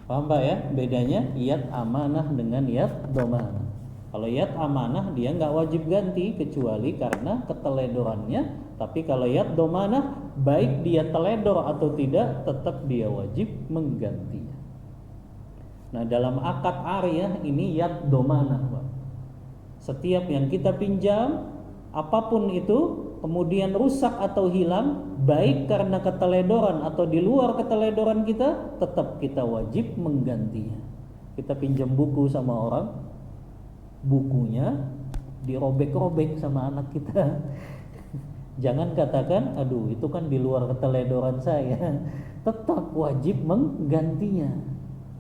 Paham Pak ya? Bedanya iyad amanah dengan iyad domanah. Kalau iyad amanah dia nggak wajib ganti kecuali karena keteledorannya. Tapi kalau iyad domanah, baik dia teledor atau tidak, tetap dia wajib menggantinya. Nah dalam akad ariyah ini iyad domanah Pak. Setiap yang kita pinjam apapun itu kemudian rusak atau hilang, baik karena keteledoran atau di luar keteledoran kita, tetap kita wajib menggantinya. Kita pinjam buku sama orang, bukunya dirobek-robek sama anak kita. Jangan katakan, aduh itu kan di luar keteledoran saya. Tetap wajib menggantinya.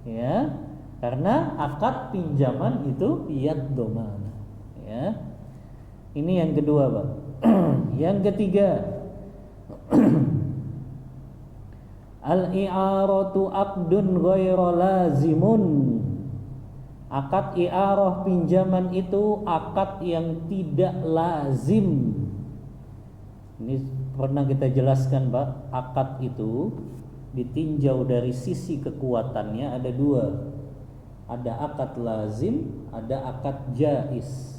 Ya, karena akad pinjaman itu iyad domanah. Ya. Ini yang kedua, Pak. Yang ketiga, al-i'aratu aqdun ghairu lazimun. Akad i'arah pinjaman itu akad yang tidak lazim. Ini pernah kita jelaskan, Pak. Akad itu ditinjau dari sisi kekuatannya ada dua. Ada akad lazim, ada akad jaiz.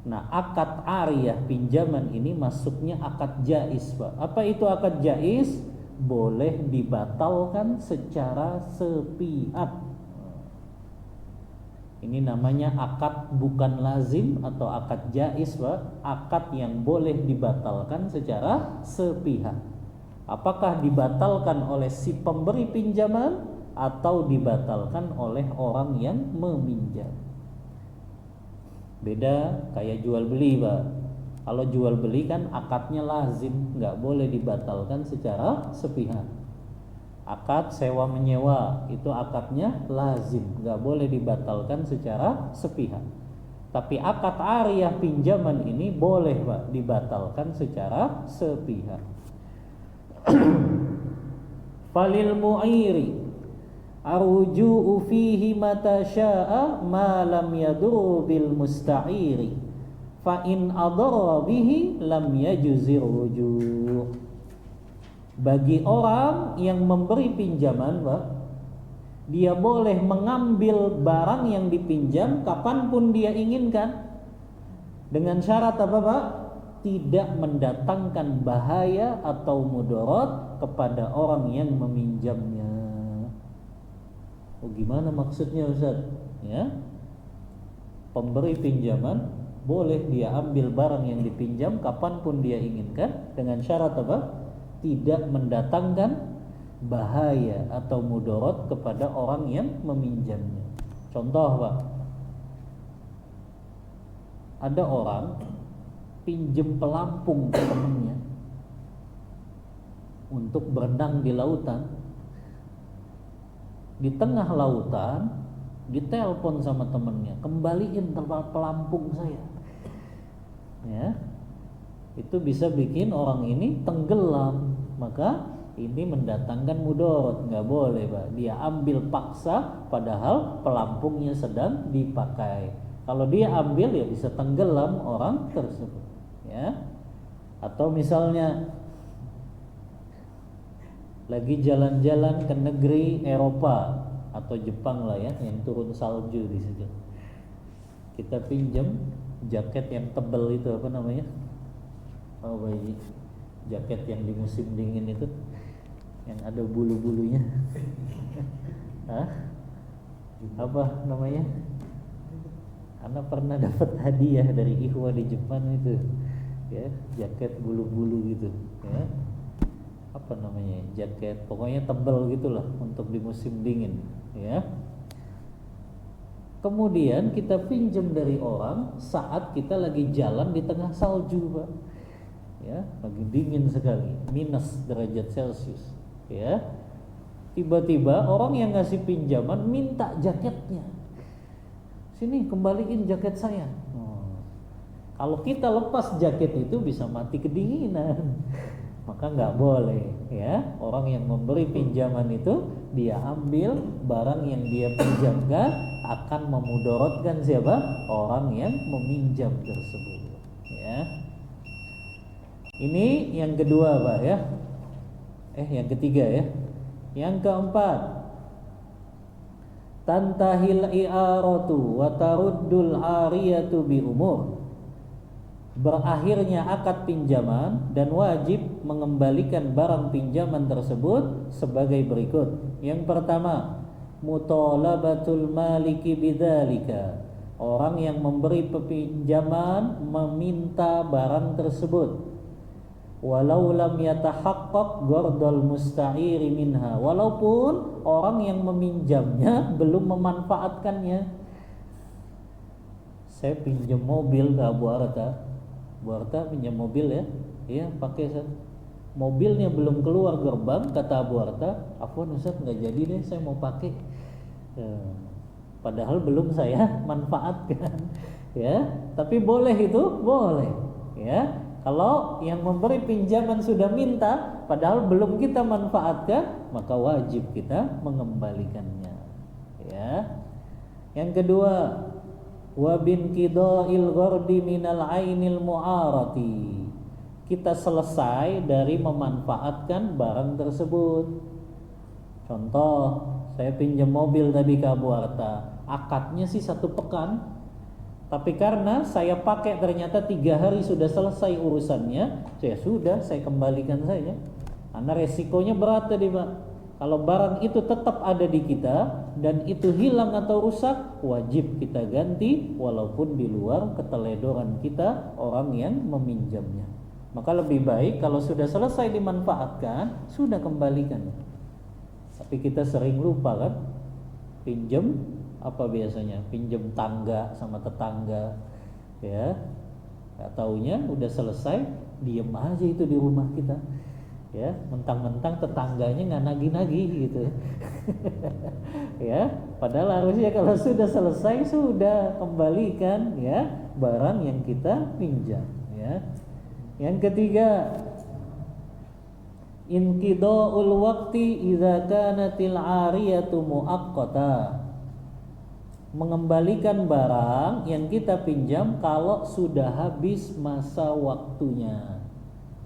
Nah, akad ariyah pinjaman ini masuknya akad jaiz, Pak. Apa itu akad jaiz? Boleh dibatalkan secara sepihak. Ini namanya akad bukan lazim atau akad jaiz, Pak. Akad yang boleh dibatalkan secara sepihak. Apakah dibatalkan oleh si pemberi pinjaman atau dibatalkan oleh orang yang meminjam? Beda kayak jual beli, Pak. Kalau jual beli kan akadnya lazim, nggak boleh dibatalkan secara sepihak. Akad sewa menyewa itu akadnya lazim, nggak boleh dibatalkan secara sepihak. Tapi akad ariyah pinjaman ini boleh, Pak, dibatalkan secara sepihak. Falil mu'iri arju'u fihi mata sya'a ma lam yadur bil musta'iri fa in adara bihi lam yajuzir ruju'. Bagi orang yang memberi pinjaman, Pak, dia boleh mengambil barang yang dipinjam kapanpun dia inginkan dengan syarat apa, Pak? Tidak mendatangkan bahaya atau mudarat kepada orang yang meminjamnya. Oh, gimana maksudnya, Ustaz? Ya, pemberi pinjaman boleh dia ambil barang yang dipinjam kapanpun dia inginkan dengan syarat apa? Tidak mendatangkan bahaya atau mudarat kepada orang yang meminjamnya. Contoh, Pak, ada orang pinjem pelampung ke temannya untuk berenang di lautan. di tengah lautan, ditelepon sama temennya, kembaliin pelampung saya. Ya, itu bisa bikin orang ini tenggelam. Maka ini mendatangkan mudarat, nggak boleh, Pak. Dia ambil paksa padahal pelampungnya sedang dipakai. Kalau dia ambil ya bisa tenggelam orang tersebut, ya. Atau misalnya lagi jalan-jalan ke negeri Eropa atau Jepang lah ya, yang turun salju di situ. Kita pinjam jaket yang tebal itu, apa namanya? Oh, bayi. Jaket yang di musim dingin itu, yang ada bulu-bulunya. Hah? Apa namanya? Karena pernah dapat hadiah dari ikhwah di Jepang itu, ya, jaket bulu-bulu gitu, ya. Apa namanya? Jaket, pokoknya tebal gitulah untuk di musim dingin, ya. Kemudian kita pinjam dari orang saat kita lagi jalan di tengah salju, Pak. Ya, lagi dingin sekali, minus derajat Celcius, ya. Tiba-tiba orang yang ngasih pinjaman minta jaketnya. Sini, kembaliin jaket saya. Kalau kita lepas jaket itu bisa mati kedinginan. Maka nggak boleh, ya. Orang yang memberi pinjaman itu dia ambil barang yang dia pinjamkan akan memudaratkan siapa? Orang yang meminjam tersebut, ya. Ini yang kedua, Pak, ya. Yang ketiga, ya. Yang keempat, tantahil i'aratu wa taruddul 'ariyatu bi umur. Berakhirnya akad pinjaman dan wajib mengembalikan barang pinjaman tersebut sebagai berikut. Yang pertama, mutalabatul maliki bidzalika. Orang yang memberi pinjaman meminta barang tersebut. Walau lam yatahaqqaq gordal musta'iri minha, walaupun orang yang meminjamnya belum memanfaatkannya. Saya pinjam mobil ke Abu Arta. Abu Arta pinjam mobil, ya. Iya, pakai Ustaz. Mobilnya belum keluar gerbang, kata Abu Arta, "Afwan Ustaz, enggak jadi deh, saya mau pakai." Padahal belum saya manfaatkan, ya. Tapi boleh itu, boleh, ya. Kalau yang memberi pinjaman sudah minta padahal belum kita manfaatkan, maka wajib kita mengembalikannya, ya. Yang kedua, wa bin qida'il ghardi minal ainil mu'arati. Kita selesai dari memanfaatkan barang tersebut. Contoh, saya pinjam mobil tadi ke Abu Arta, akadnya sih 1 pekan. Tapi karena saya pakai ternyata 3 hari sudah selesai urusannya, saya kembalikan saja. Karena resikonya berat tadi, Pak. Kalau barang itu tetap ada di kita dan itu hilang atau rusak, wajib kita ganti walaupun di luar keteledoran kita orang yang meminjamnya. Maka lebih baik kalau sudah selesai dimanfaatkan, sudah kembalikan. Tapi kita sering lupa, kan? Pinjam apa biasanya? Pinjam tangga sama tetangga, ya. Gak taunya udah selesai, diem aja itu di rumah kita, ya. Mentang-mentang tetangganya nggak nagih-nagih gitu, ya. Padahal harusnya kalau sudah selesai sudah kembalikan, ya, barang yang kita pinjam, ya. Yang ketiga, inqida'ul waqti idza kanatil 'ariyatu muaqqata. Mengembalikan barang yang kita pinjam kalau sudah habis masa waktunya.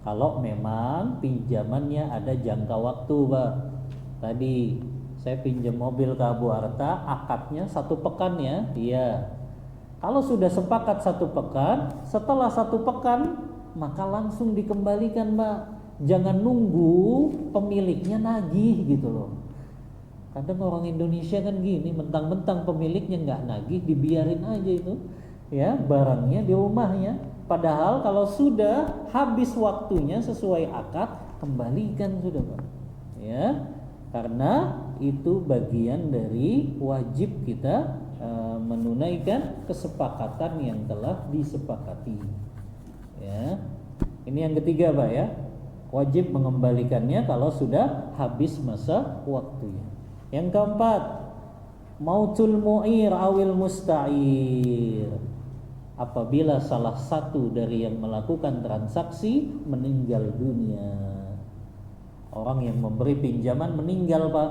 Kalau memang pinjamannya ada jangka waktu, Pak. Tadi saya pinjam mobil ke Abu Arta, akadnya 1 pekan, ya. Iya. Kalau sudah sepakat 1 pekan, setelah 1 pekan maka langsung dikembalikan, Pak. Jangan nunggu pemiliknya nagih gitu loh. Kadang orang Indonesia kan gini, mentang-mentang pemiliknya nggak nagih, dibiarin aja itu, ya, barangnya di rumahnya. Padahal kalau sudah habis waktunya sesuai akad, kembalikan sudah, Pak. Ya, karena itu bagian dari wajib kita menunaikan kesepakatan yang telah disepakati. Ya, ini yang ketiga, Pak, ya. Wajib mengembalikannya kalau sudah habis masa waktunya. Yang keempat, mautul mu'ir awil musta'ir. Apabila salah satu dari yang melakukan transaksi meninggal dunia. Orang yang memberi pinjaman meninggal, Pak.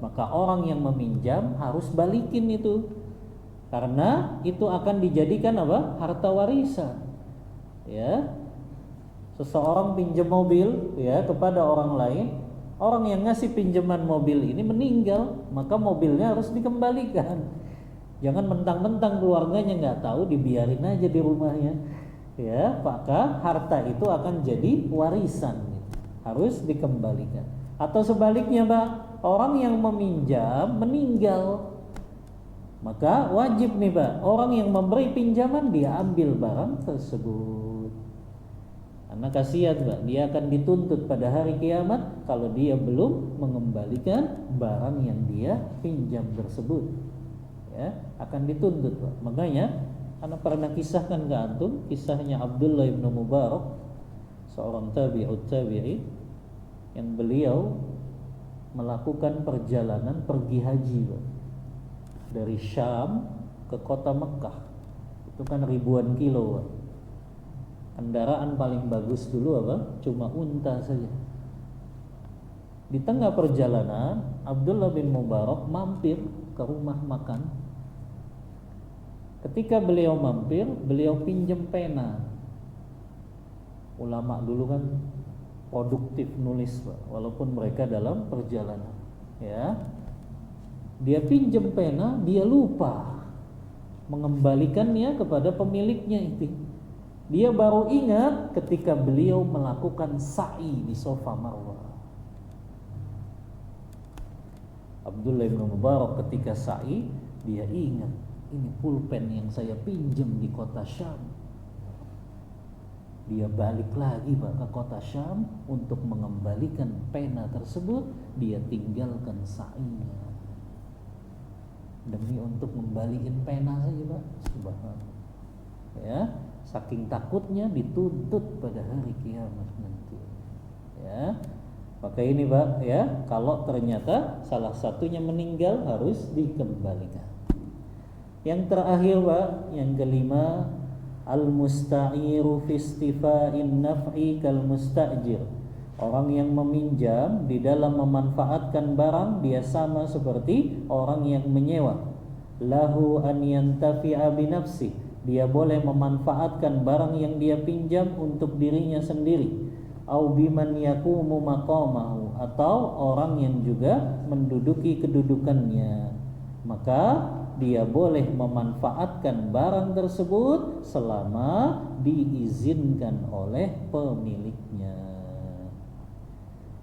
Maka orang yang meminjam harus balikin itu. Karena itu akan dijadikan apa? Harta warisan. Ya. Seseorang pinjam mobil ya kepada orang lain, orang yang ngasih pinjaman mobil ini meninggal, maka mobilnya harus dikembalikan. Jangan mentang-mentang keluarganya nggak tahu, dibiarin aja di rumahnya. Ya, maka harta itu akan jadi warisan, harus dikembalikan. Atau sebaliknya, Pak, orang yang meminjam meninggal, maka wajib nih, Pak, orang yang memberi pinjaman dia ambil barang tersebut. Karena kasihan, Pak, dia akan dituntut pada hari kiamat kalau dia belum mengembalikan barang yang dia pinjam tersebut. Ya, akan dituntut, Pak. Makanya anak pernah kisahkan ke antum kisahnya Abdullah bin Mubarak, seorang tabi'ut tabi'in, yang beliau melakukan perjalanan pergi haji, Pak, dari Syam ke kota Mekah. Itu kan ribuan kilo, Pak. Kendaraan paling bagus dulu apa? Cuma unta saja. Di tengah perjalanan Abdullah bin Mubarak mampir ke rumah makan. Ketika beliau mampir, beliau pinjam pena. Ulama dulu kan produktif nulis, Pak, walaupun mereka dalam perjalanan. Ya, dia pinjam pena, dia lupa mengembalikannya kepada pemiliknya itu. Dia baru ingat ketika beliau melakukan sa'i di Safa Marwah. Abdullah bin Mubarak ketika sa'i, dia ingat, ini pulpen yang saya pinjam di kota Syam. Dia balik lagi, Pak, ke kota Syam untuk mengembalikan pena tersebut. Dia tinggalkan sa'inya demi untuk membalikin pena saja, Pak. Subhanallah. Ya, saking takutnya dituntut pada hari kiamat nanti. Ya, maka ini, Pak, ya, kalau ternyata salah satunya meninggal harus dikembalikan. Yang terakhir, Pak, yang kelima, al-musta'iru fi istifa'in naf'i kal musta'jir. Orang yang meminjam di dalam memanfaatkan barang dia sama seperti orang yang menyewa. Lahu an yantafi'a bi nafsi. Dia boleh memanfaatkan barang yang dia pinjam untuk dirinya sendiri. Au biman yaqumu maqamahu, atau orang yang juga menduduki kedudukannya. Maka dia boleh memanfaatkan barang tersebut selama diizinkan oleh pemiliknya.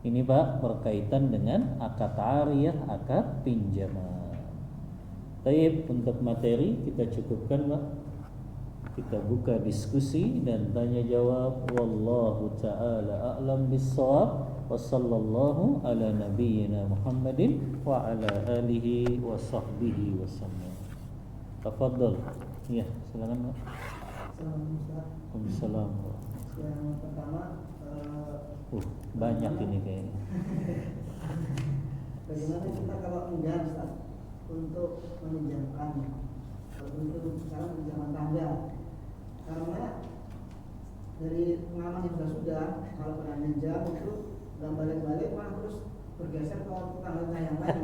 Ini, Pak, berkaitan dengan akad ariyah, akad pinjaman. Baik, untuk materi kita cukupkan, Pak. Kita buka diskusi dan tanya jawab. Wallahu ta'ala a'lam bis-shawab. Wa sallallahu ala nabiyyina Muhammadin wa ala alihi wa sahbihi wasallam. Tafadhal. Ya, silakan, Pak. Waalaikumsalam. Yang pertama, banyak ini kayaknya. bagaimana kita kalau enggan, Ustaz, untuk meminjamkan, untuk misalnya pinjaman tangga, karena dari pengalaman yang sudah, kalau pernah pinjam itu dan balik-balik malah terus bergeser ke tangga yang lain.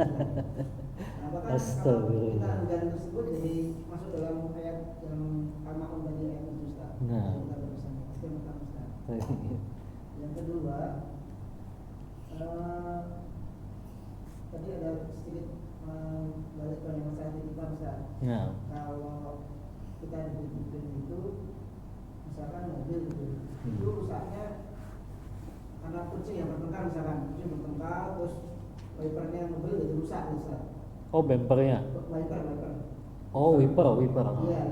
Nah, apakah kalau kita enggan tersebut jadi masuk dalam ayat yang al-Ma'un tadi, ayat itu, Ustaz? Nah. Yang kedua, tadi ada sedikit balik ke masalah titipan, Ustaz. Nah. Kalau kita dititipin itu, misalkan mobil gitu, itu rusaknya karena kucing yang bertengkar, misalkan kucing bertengkar, terus wipernya mobil jadi rusak, Ustaz. Oh, bempernya. Wiper. Oh, wiper. Iya.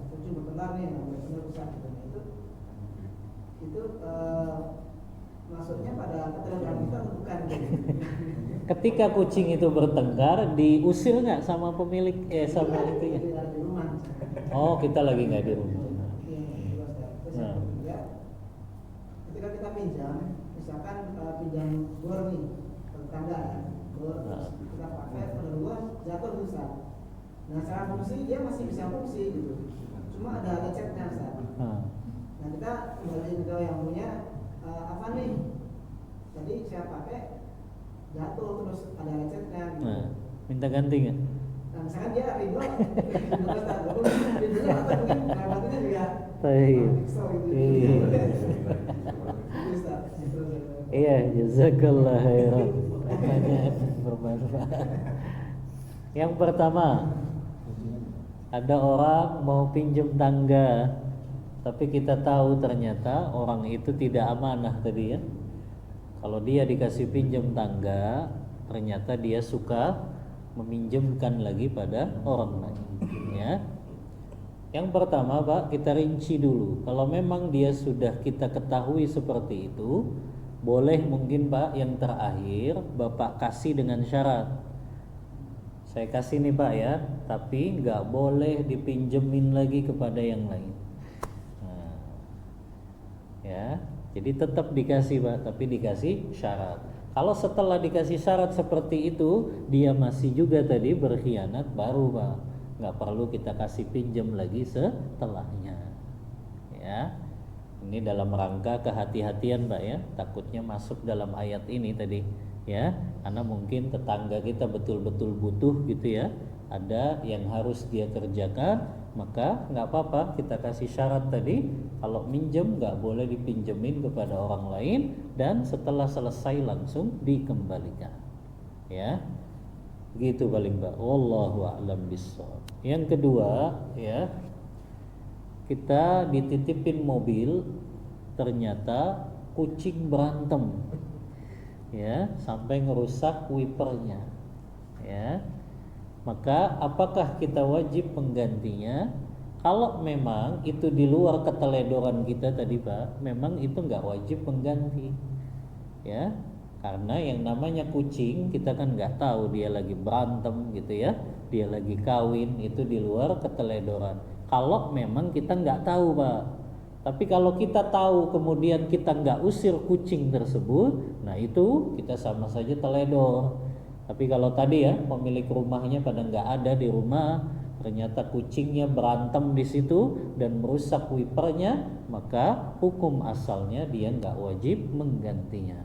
Kucing bertengkar nih, wipernya rusak gitu. Itu masuknya pada keterangan kita atau bukan? Ketika kucing itu bertengkar, diusir nggak sama pemilik sama itu ya? Di rumah. Oh, kita lagi nggak di rumah. Terus yang ketiga, ketika kita pinjam, misalkan pinjam bor nih, tetangga ya, terus kita pakai pada dua jatuh tuh Ustaz. Nah secara fungsi dia masih bisa fungsi gitu, cuma ada lecetnya Ustaz. Nah kita kembali ke yang punya apa nih? Tadi saya pakai jatuh terus ada lecetnya gitu. Nah, minta ganti nggak? Nah misalkan dia ridho, Ustaz, ridhonya atau mungkin kerabatnya juga Baik. pisau gitu. Iya. Gitu, Ustaz. Iya, jazakallah khairan. Pertanyaan bermanfaat. Yang pertama, ada orang mau pinjam tangga, tapi kita tahu ternyata orang itu tidak amanah tadi ya. Kalau dia dikasih pinjam tangga, ternyata dia suka meminjamkan lagi pada orang lain ya. Yang pertama Pak, kita rinci dulu. Kalau memang dia sudah kita ketahui seperti itu, boleh mungkin Pak yang terakhir Bapak kasih dengan syarat. Saya kasih nih Pak ya, tapi nggak boleh dipinjemin lagi kepada yang lain. Nah, ya, jadi tetap dikasih Pak, tapi dikasih syarat. Kalau setelah dikasih syarat seperti itu, dia masih juga tadi berkhianat, baru Pak, nggak perlu kita kasih pinjam lagi setelahnya. Ya, ini dalam rangka kehati-hatian Pak ya, takutnya masuk dalam ayat ini tadi ya, karena mungkin tetangga kita betul-betul butuh gitu ya, ada yang harus dia kerjakan, maka nggak apa-apa kita kasih syarat tadi, kalau minjem nggak boleh dipinjemin kepada orang lain dan setelah selesai langsung dikembalikan ya, gitu paling Pak. Wallahu a'lam bishawab. Yang kedua ya, kita dititipin mobil, ternyata kucing berantem ya, sampai ngerusak wipernya ya, maka apakah kita wajib menggantinya? Kalau memang itu di luar keteledoran kita tadi Pak, memang itu nggak wajib mengganti ya, karena yang namanya kucing kita kan nggak tahu dia lagi berantem gitu ya, dia lagi kawin, itu di luar keteledoran. Kalau memang kita nggak tahu Pak, tapi kalau kita tahu kemudian kita nggak usir kucing tersebut, nah itu kita sama saja teledor. Tapi kalau tadi ya pemilik rumahnya pada nggak ada di rumah, ternyata kucingnya berantem di situ dan merusak wipernya, maka hukum asalnya dia nggak wajib menggantinya,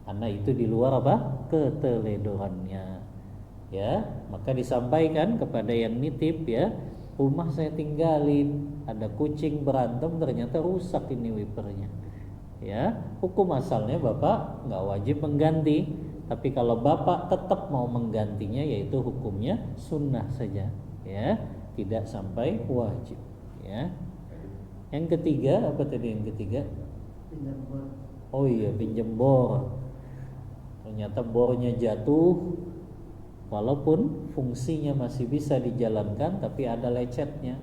karena itu di luar apa? Keteledorannya. Ya, maka disampaikan kepada yang nitip ya, rumah saya tinggalin, ada kucing berantem, ternyata rusak ini wipernya. Ya, hukum asalnya Bapak nggak wajib mengganti, tapi kalau Bapak tetap mau menggantinya, yaitu hukumnya sunnah saja, ya, tidak sampai wajib. Ya. Yang ketiga apa tadi yang ketiga? Pinjam bor. Oh iya, pinjam bor. Ternyata bornya jatuh, walaupun fungsinya masih bisa dijalankan, tapi ada lecetnya.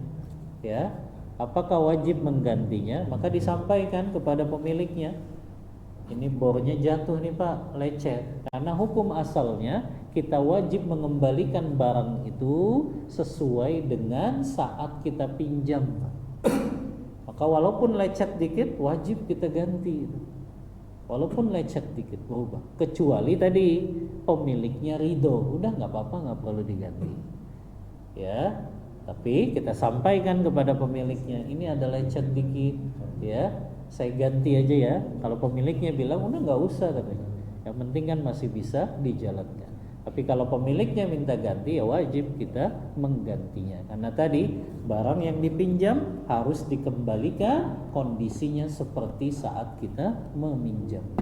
Ya, apakah wajib menggantinya? Maka disampaikan kepada pemiliknya, ini bornya jatuh nih Pak, lecet. Karena hukum asalnya kita wajib mengembalikan barang itu sesuai dengan saat kita pinjam. Maka walaupun lecet dikit wajib kita ganti. Walaupun lecet dikit berubah. Kecuali tadi pemiliknya ridho, udah nggak apa-apa, nggak perlu diganti. Ya, tapi kita sampaikan kepada pemiliknya, ini ada lecet dikit, ya, saya ganti aja ya. Kalau pemiliknya bilang udah nggak usah, katanya, yang penting kan masih bisa dijalankan. Tapi kalau pemiliknya minta ganti, ya wajib kita menggantinya. Karena tadi barang yang dipinjam harus dikembalikan kondisinya seperti saat kita meminjamnya.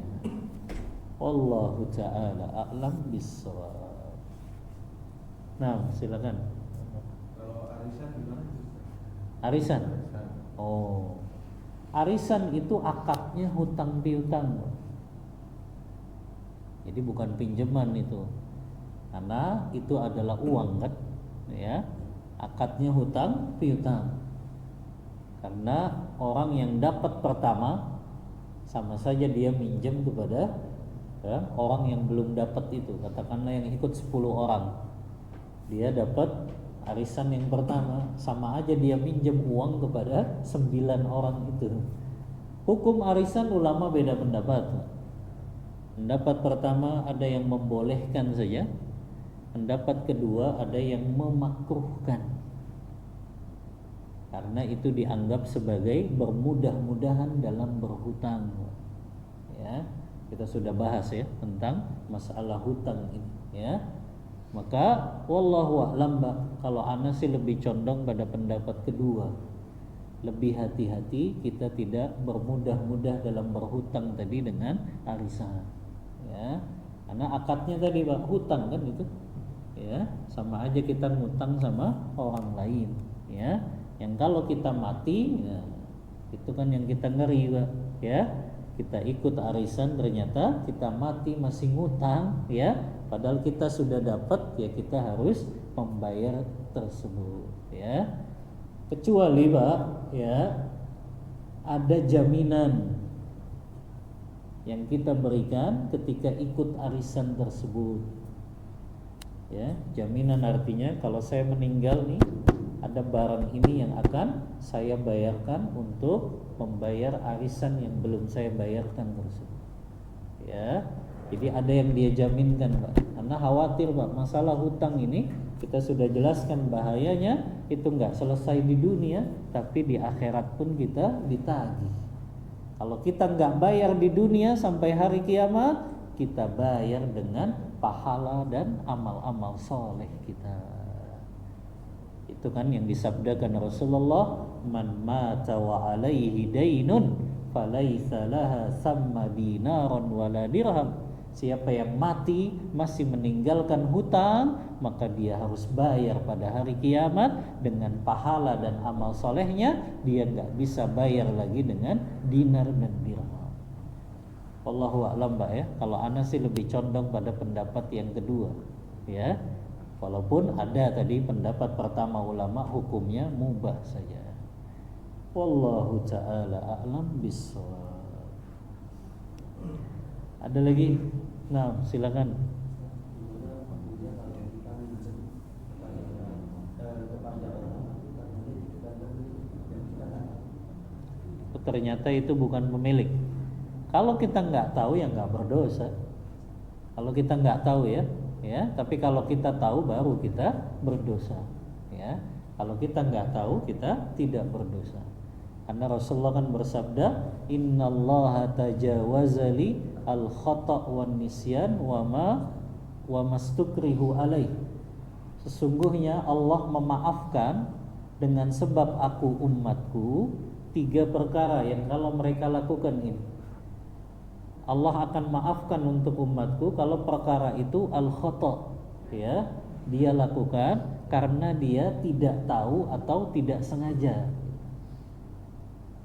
Wallahu ta'ala a'lam bissawab. Nah, silakan. Kalau arisan gimana? Arisan. Oh. Arisan itu akadnya hutang piutang. Jadi bukan pinjaman itu. Karena itu adalah uang kan, ya. Akadnya hutang piutang. Karena orang yang dapat pertama sama saja dia minjem kepada ya, orang yang belum dapat itu. Katakanlah yang ikut 10 orang, dia dapat arisan yang pertama, sama aja dia minjem uang kepada 9 orang itu. Hukum arisan ulama beda pendapat. Pendapat pertama ada yang membolehkan saja. Pendapat kedua ada yang memakruhkan. Karena itu dianggap sebagai bermudah-mudahan dalam berhutang. Ya, kita sudah bahas ya tentang masalah hutang ini, ya. Maka wallahu a'lam, kalau ana sih lebih condong pada pendapat kedua. Lebih hati-hati kita tidak bermudah-mudah dalam berhutang tadi dengan arisan. Ya. Karena akadnya tadi Pak, hutang kan itu. Ya, sama aja kita ngutang sama orang lain, ya. Yang kalau kita mati, ya, itu kan yang kita ngeri Pak, ya. Kita ikut arisan ternyata kita mati masih ngutang, ya. Padahal kita sudah dapat, ya kita harus membayar tersebut, ya. Kecuali Pak, ya, ada jaminan yang kita berikan ketika ikut arisan tersebut. Ya, jaminan artinya kalau saya meninggal nih, ada barang ini yang akan saya bayarkan untuk membayar arisan yang belum saya bayarkan tersebut. Ya, jadi ada yang dia jaminkan Pak. Karena khawatir Pak, masalah hutang ini kita sudah jelaskan bahayanya, itu nggak selesai di dunia, tapi di akhirat pun kita ditagih. Kalau kita nggak bayar di dunia sampai hari kiamat, kita bayar dengan pahala dan amal-amal soleh kita. Itu kan yang disabdakan Rasulullah, man mata wa alaihi dainun falaisa laha samma dinaron wala dirham. Siapa yang mati masih meninggalkan hutang, maka dia harus bayar pada hari kiamat dengan pahala dan amal solehnya. Dia nggak bisa bayar lagi dengan dinar dan dirham. Wallahu a'lam Mbak, ya. Kalau ana sih lebih condong pada pendapat yang kedua, ya. Walaupun ada tadi pendapat pertama ulama hukumnya mubah saja. Wallahu ta'ala a'lam bissawab. Ada lagi? Nah, silakan. Ternyata itu bukan pemilik. Kalau kita nggak tahu ya nggak berdosa. Kalau kita nggak tahu ya. Tapi kalau kita tahu baru kita berdosa. Ya, kalau kita nggak tahu kita tidak berdosa. Karena Rasulullah kan bersabda, Innallaha tajawaza li al-khata' wan nisyan wa mastukrihu alaih. Sesungguhnya Allah memaafkan dengan sebab aku umatku 3 perkara yang kalau mereka lakukan ini, Allah akan maafkan untuk umatku kalau perkara itu al-khata', ya, dia lakukan karena dia tidak tahu atau tidak sengaja.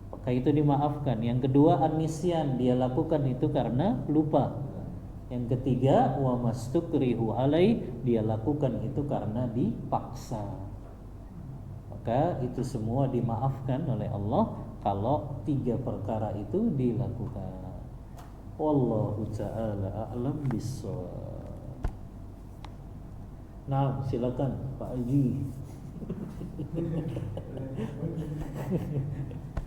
Maka itu dimaafkan. Yang kedua an-nisyan, dia lakukan itu karena lupa. Yang ketiga wa mastukrihu alai, dia lakukan itu karena dipaksa. Maka itu semua dimaafkan oleh Allah kalau 3 perkara itu dilakukan. Wallahu ta'ala a'lam bissawab. Nah, silakan Pak Haji.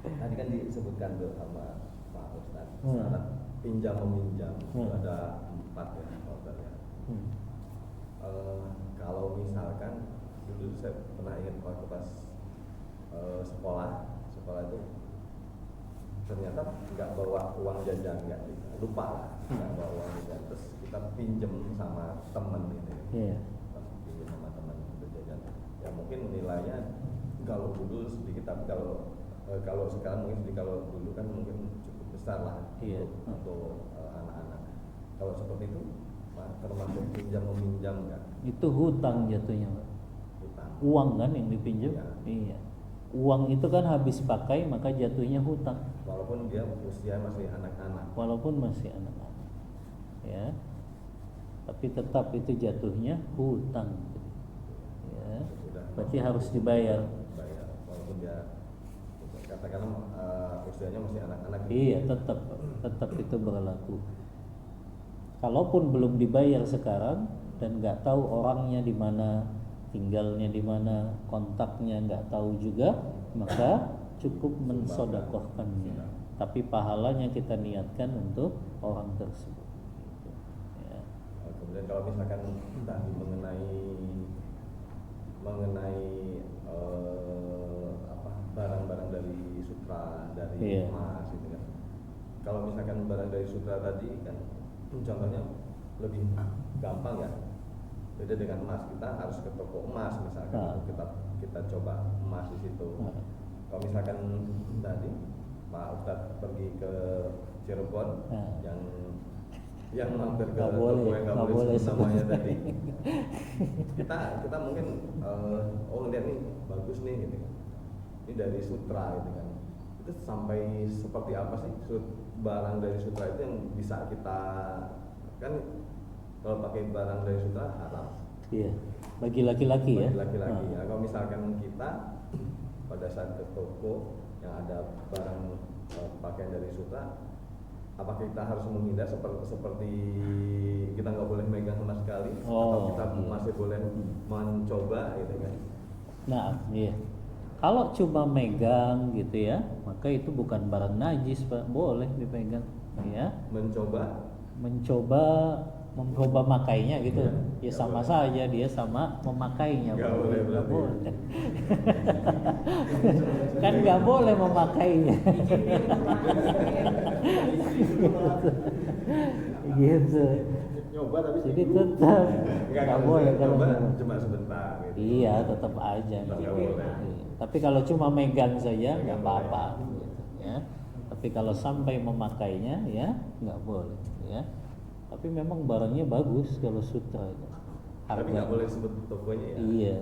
Tadi kan disebutkan tuh sama Pak Ustaz, syarat pinjam meminjam itu ada 4 ya, ya. Kalau misalkan dulu saya pernah ingat waktu pas sekolah itu ternyata nggak bawa uang jajan, nggak lupa lah, nggak bawa uang jajan, terus kita pinjem sama teman gitu, pinjem sama teman untuk jajan. Ya mungkin nilainya kalau dulu sedikit, tapi kalau sekarang mungkin kalau dulu kan mungkin cukup besar lah untuk anak-anak. Kalau seperti itu termasuk pinjam meminjam nggak? Itu hutang jatuhnya Pak. Hutang. Uang kan yang dipinjam. Ya. Iya. Uang itu kan habis pakai maka jatuhnya hutang. Walaupun dia usia masih anak-anak. Walaupun masih anak-anak. Ya. Tapi tetap itu jatuhnya hutang. Ya. Berarti harus dibayar. Bayar walaupun dia katakanlah usianya masih anak-anak. Iya, tetap itu berlaku. Kalaupun belum dibayar sekarang dan nggak tahu orangnya di mana, tinggalnya di mana, kontaknya nggak tahu juga, maka cukup mensodakohkannya. Tapi pahalanya kita niatkan untuk orang tersebut. kalau misalkan tadi mengenai barang-barang dari sutra, dari Iya. emas gitu kan. Kalau misalkan barang dari sutra tadi kan contohnya lebih gampang ya. Beda dengan emas, kita harus ke toko emas misalkan, kita coba emas di situ. Kalau misalkan tadi Pak Ustadz pergi ke Cirebon, yang mampir ke Nggak toko boleh, yang nggak nggak boleh boleh sebut namanya tadi, kita mungkin ngeliat nih bagus nih gitu kan, ini dari sutra gitu kan, itu sampai seperti apa sih barang dari sutra itu yang bisa kita, kan kalau pakai barang dari sutra haram. Iya. Bagi laki-laki ya. Bagi laki-laki ya. Kalau misalkan kita pada saat ke toko yang ada barang pakaian dari sutra, apakah kita harus menghindar seperti kita nggak boleh megang sama sekali, atau kita masih boleh mencoba gitu kan? Nah, iya. Kalau cuma megang gitu ya, maka itu bukan barang najis, Pak. Boleh dipegang, ya. Mencoba memakainya gitu. Ya sama saja, dia sama memakainya. Nggak boleh. Kan nggak boleh memakainya. Gitu. Nyoba tapi Jadi tetap nggak boleh kalau cuma sebentar gitu. Iya, tetap aja. Tetap nggak Gitu. boleh. Iya. Tapi kalau cuma megang saja nggak apa-apa, gitu, ya. Tapi kalau sampai memakainya, ya nggak boleh, ya. Tapi memang barangnya bagus kalau sutra itu. Tapi nggak boleh sebut tokonya ya. Iya,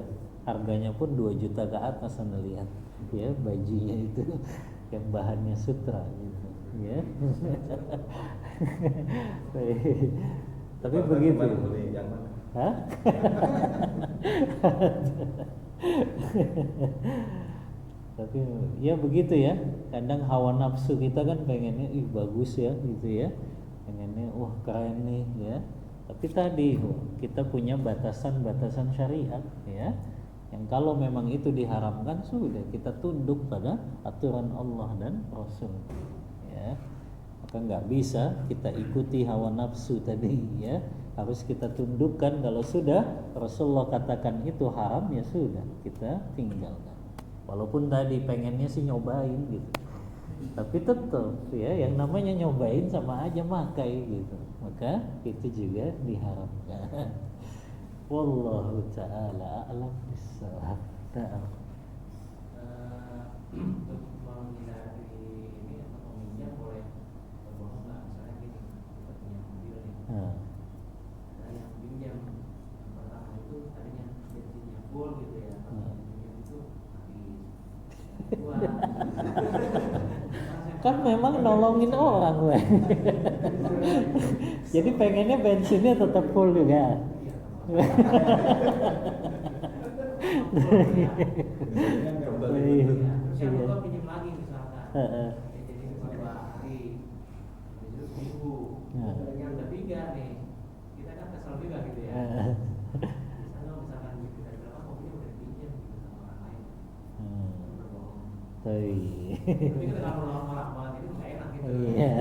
harganya pun 2 juta ke atas Anda lihat, ya bajunya itu yang bahannya sutra gitu, ya. Tapi Bapak begitu. kemarin beli yang mana? Hah? Tapi ya begitu ya. Kadang hawa nafsu kita kan pengennya bagus ya gitu ya. Pengennya keren nih ya. Tapi tadi kita punya batasan-batasan syariat ya. Yang kalau memang itu diharamkan sudah kita tunduk pada aturan Allah dan Rasul ya. Maka nggak bisa kita ikuti hawa nafsu tadi ya. Harus kita tundukkan. Kalau sudah Rasulullah katakan itu haram, ya sudah kita tinggalkan. Walaupun tadi pengennya sih nyobain gitu, tapi tetap ya yang namanya nyobain sama aja makai gitu, maka itu juga diharamkan. Wallahu ta'ala a'lam bissawab. Untuk menghindari ini atau meminjam boleh berbohong nggak? Misalnya gini, kita punya mobil nih, ada yang pinjam yang pertama itu tadinya bensinnya full gitu ya, pas pinjam itu habis uang. Kan memang nolongin orang gue. Jadi pengennya bensinnya tetap full juga. Terus yang kedua pinjam lagi misalkan, jadi beberapa hari, itu seminggu, yang ketiga nih, kita kan kesel juga gitu ya. Misalkan kita bilang mobilnya udah dipinjam gitu sama orang lain, berbohong. Tapi kita kalau lama-lama itu nggak enak gitu. Iya.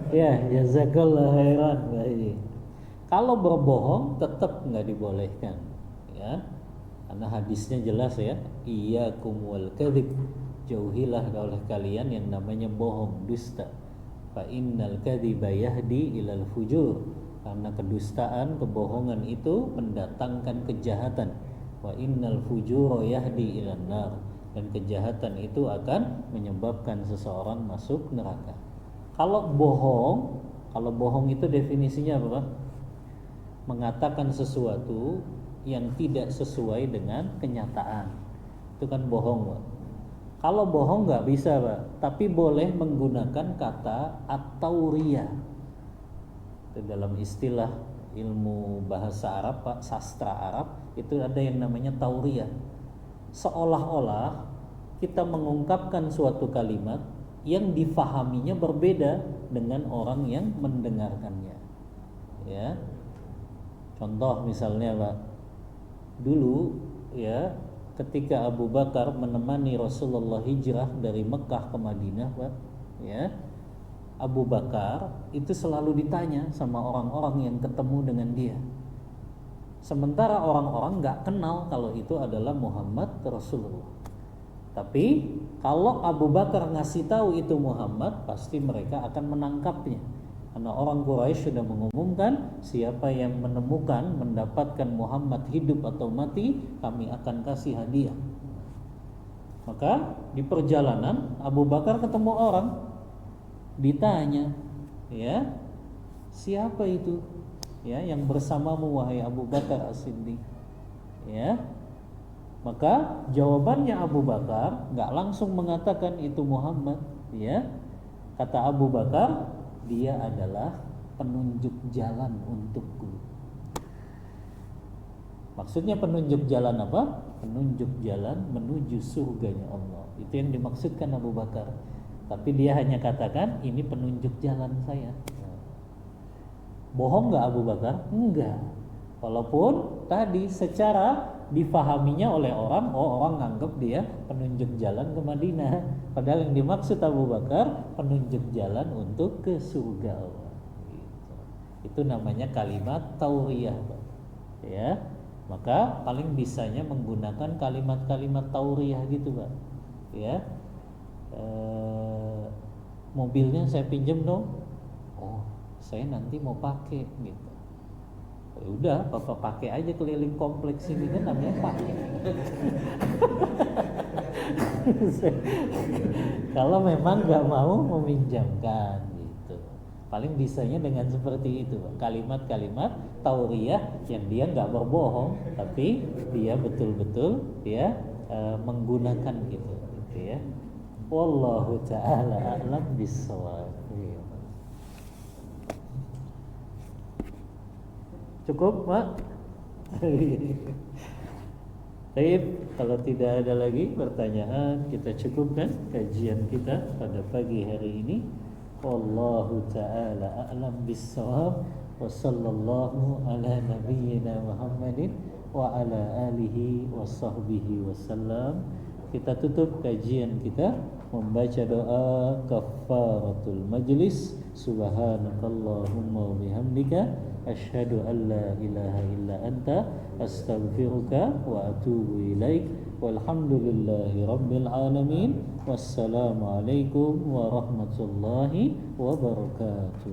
Ya, jazakallah khairan. Baik. Kalau berbohong tetap nggak dibolehkan, ya. Karena hadisnya jelas ya, iyyakum wal kadzib. Jauhilah oleh kalian yang namanya bohong, dusta. Fa innal kadziba yahdi ilal fujur. Karena kedustaan, kebohongan itu mendatangkan kejahatan. Wa innal fujura yahdi ilan nar. Dan kejahatan itu akan menyebabkan seseorang masuk neraka. Kalau bohong itu definisinya apa, Pak? Mengatakan sesuatu yang tidak sesuai dengan kenyataan. Itu kan bohong, Pak. Kalau bohong nggak bisa, Pak. Tapi boleh menggunakan kata at-tauriyah. Itu dalam istilah ilmu bahasa Arab, Pak, sastra Arab, itu ada yang namanya tauriyah. Seolah-olah kita mengungkapkan suatu kalimat yang difahaminya berbeda dengan orang yang mendengarkannya. Ya. Contoh misalnya, Pak, dulu ya ketika Abu Bakar menemani Rasulullah hijrah dari Mekah ke Madinah, Pak, ya, Abu Bakar itu selalu ditanya sama orang-orang yang ketemu dengan dia. Sementara orang-orang nggak kenal kalau itu adalah Muhammad Rasulullah. Tapi kalau Abu Bakar ngasih tahu itu Muhammad, pasti mereka akan menangkapnya. Karena orang Quraisy sudah mengumumkan, siapa yang menemukan, mendapatkan Muhammad hidup atau mati, kami akan kasih hadiah. Maka di perjalanan Abu Bakar ketemu orang, ditanya, ya, siapa itu, ya, yang bersamamu wahai Abu Bakar As-Siddiq, ya. Maka jawabannya Abu Bakar nggak langsung mengatakan itu Muhammad, ya. Kata Abu Bakar, dia adalah penunjuk jalan untukku. Maksudnya penunjuk jalan apa? Penunjuk jalan menuju surganya Allah. Itu yang dimaksudkan Abu Bakar. Tapi dia hanya katakan ini penunjuk jalan saya. Bohong nggak Abu Bakar? Enggak. Walaupun tadi secara difahaminya oleh orang, orang nganggap dia penunjuk jalan ke Madinah. Padahal yang dimaksud Abu Bakar penunjuk jalan untuk ke surga Allah. Itu namanya kalimat tauriyah, ya. Maka paling bisanya menggunakan kalimat-kalimat tauriyah gitu, Pak. Ya. Mobilnya saya pinjam dong. Oh, saya nanti mau pakai gitu. Ya udah, Bapak pakai aja keliling kompleks ini, kan namanya pakai. Kalau memang nggak mau meminjamkan gitu, paling bisanya dengan seperti itu, kalimat-kalimat tauriyah yang dia nggak berbohong, tapi dia betul-betul dia menggunakan gitu ya. Wallahu ta'ala a'lam bissawab. Cukup, Pak? Baik, kalau tidak ada lagi pertanyaan, kita cukupkan kajian kita pada pagi hari ini. Wallahu ta'ala a'lam bissawab. Wa sallallahu ala nabiyyina Muhammadin wa ala alihi wa sahbihi wasallam. Kita tutup kajian kita membaca doa kafaratul majlis. Subhanakallahumma wa bihamdika asyhadu an la ilaha illa anta astaghfiruka wa atubu ilaik. Walhamdulillahi rabbil alamin. Wassalamu alaikum warahmatullahi wabarakatuh.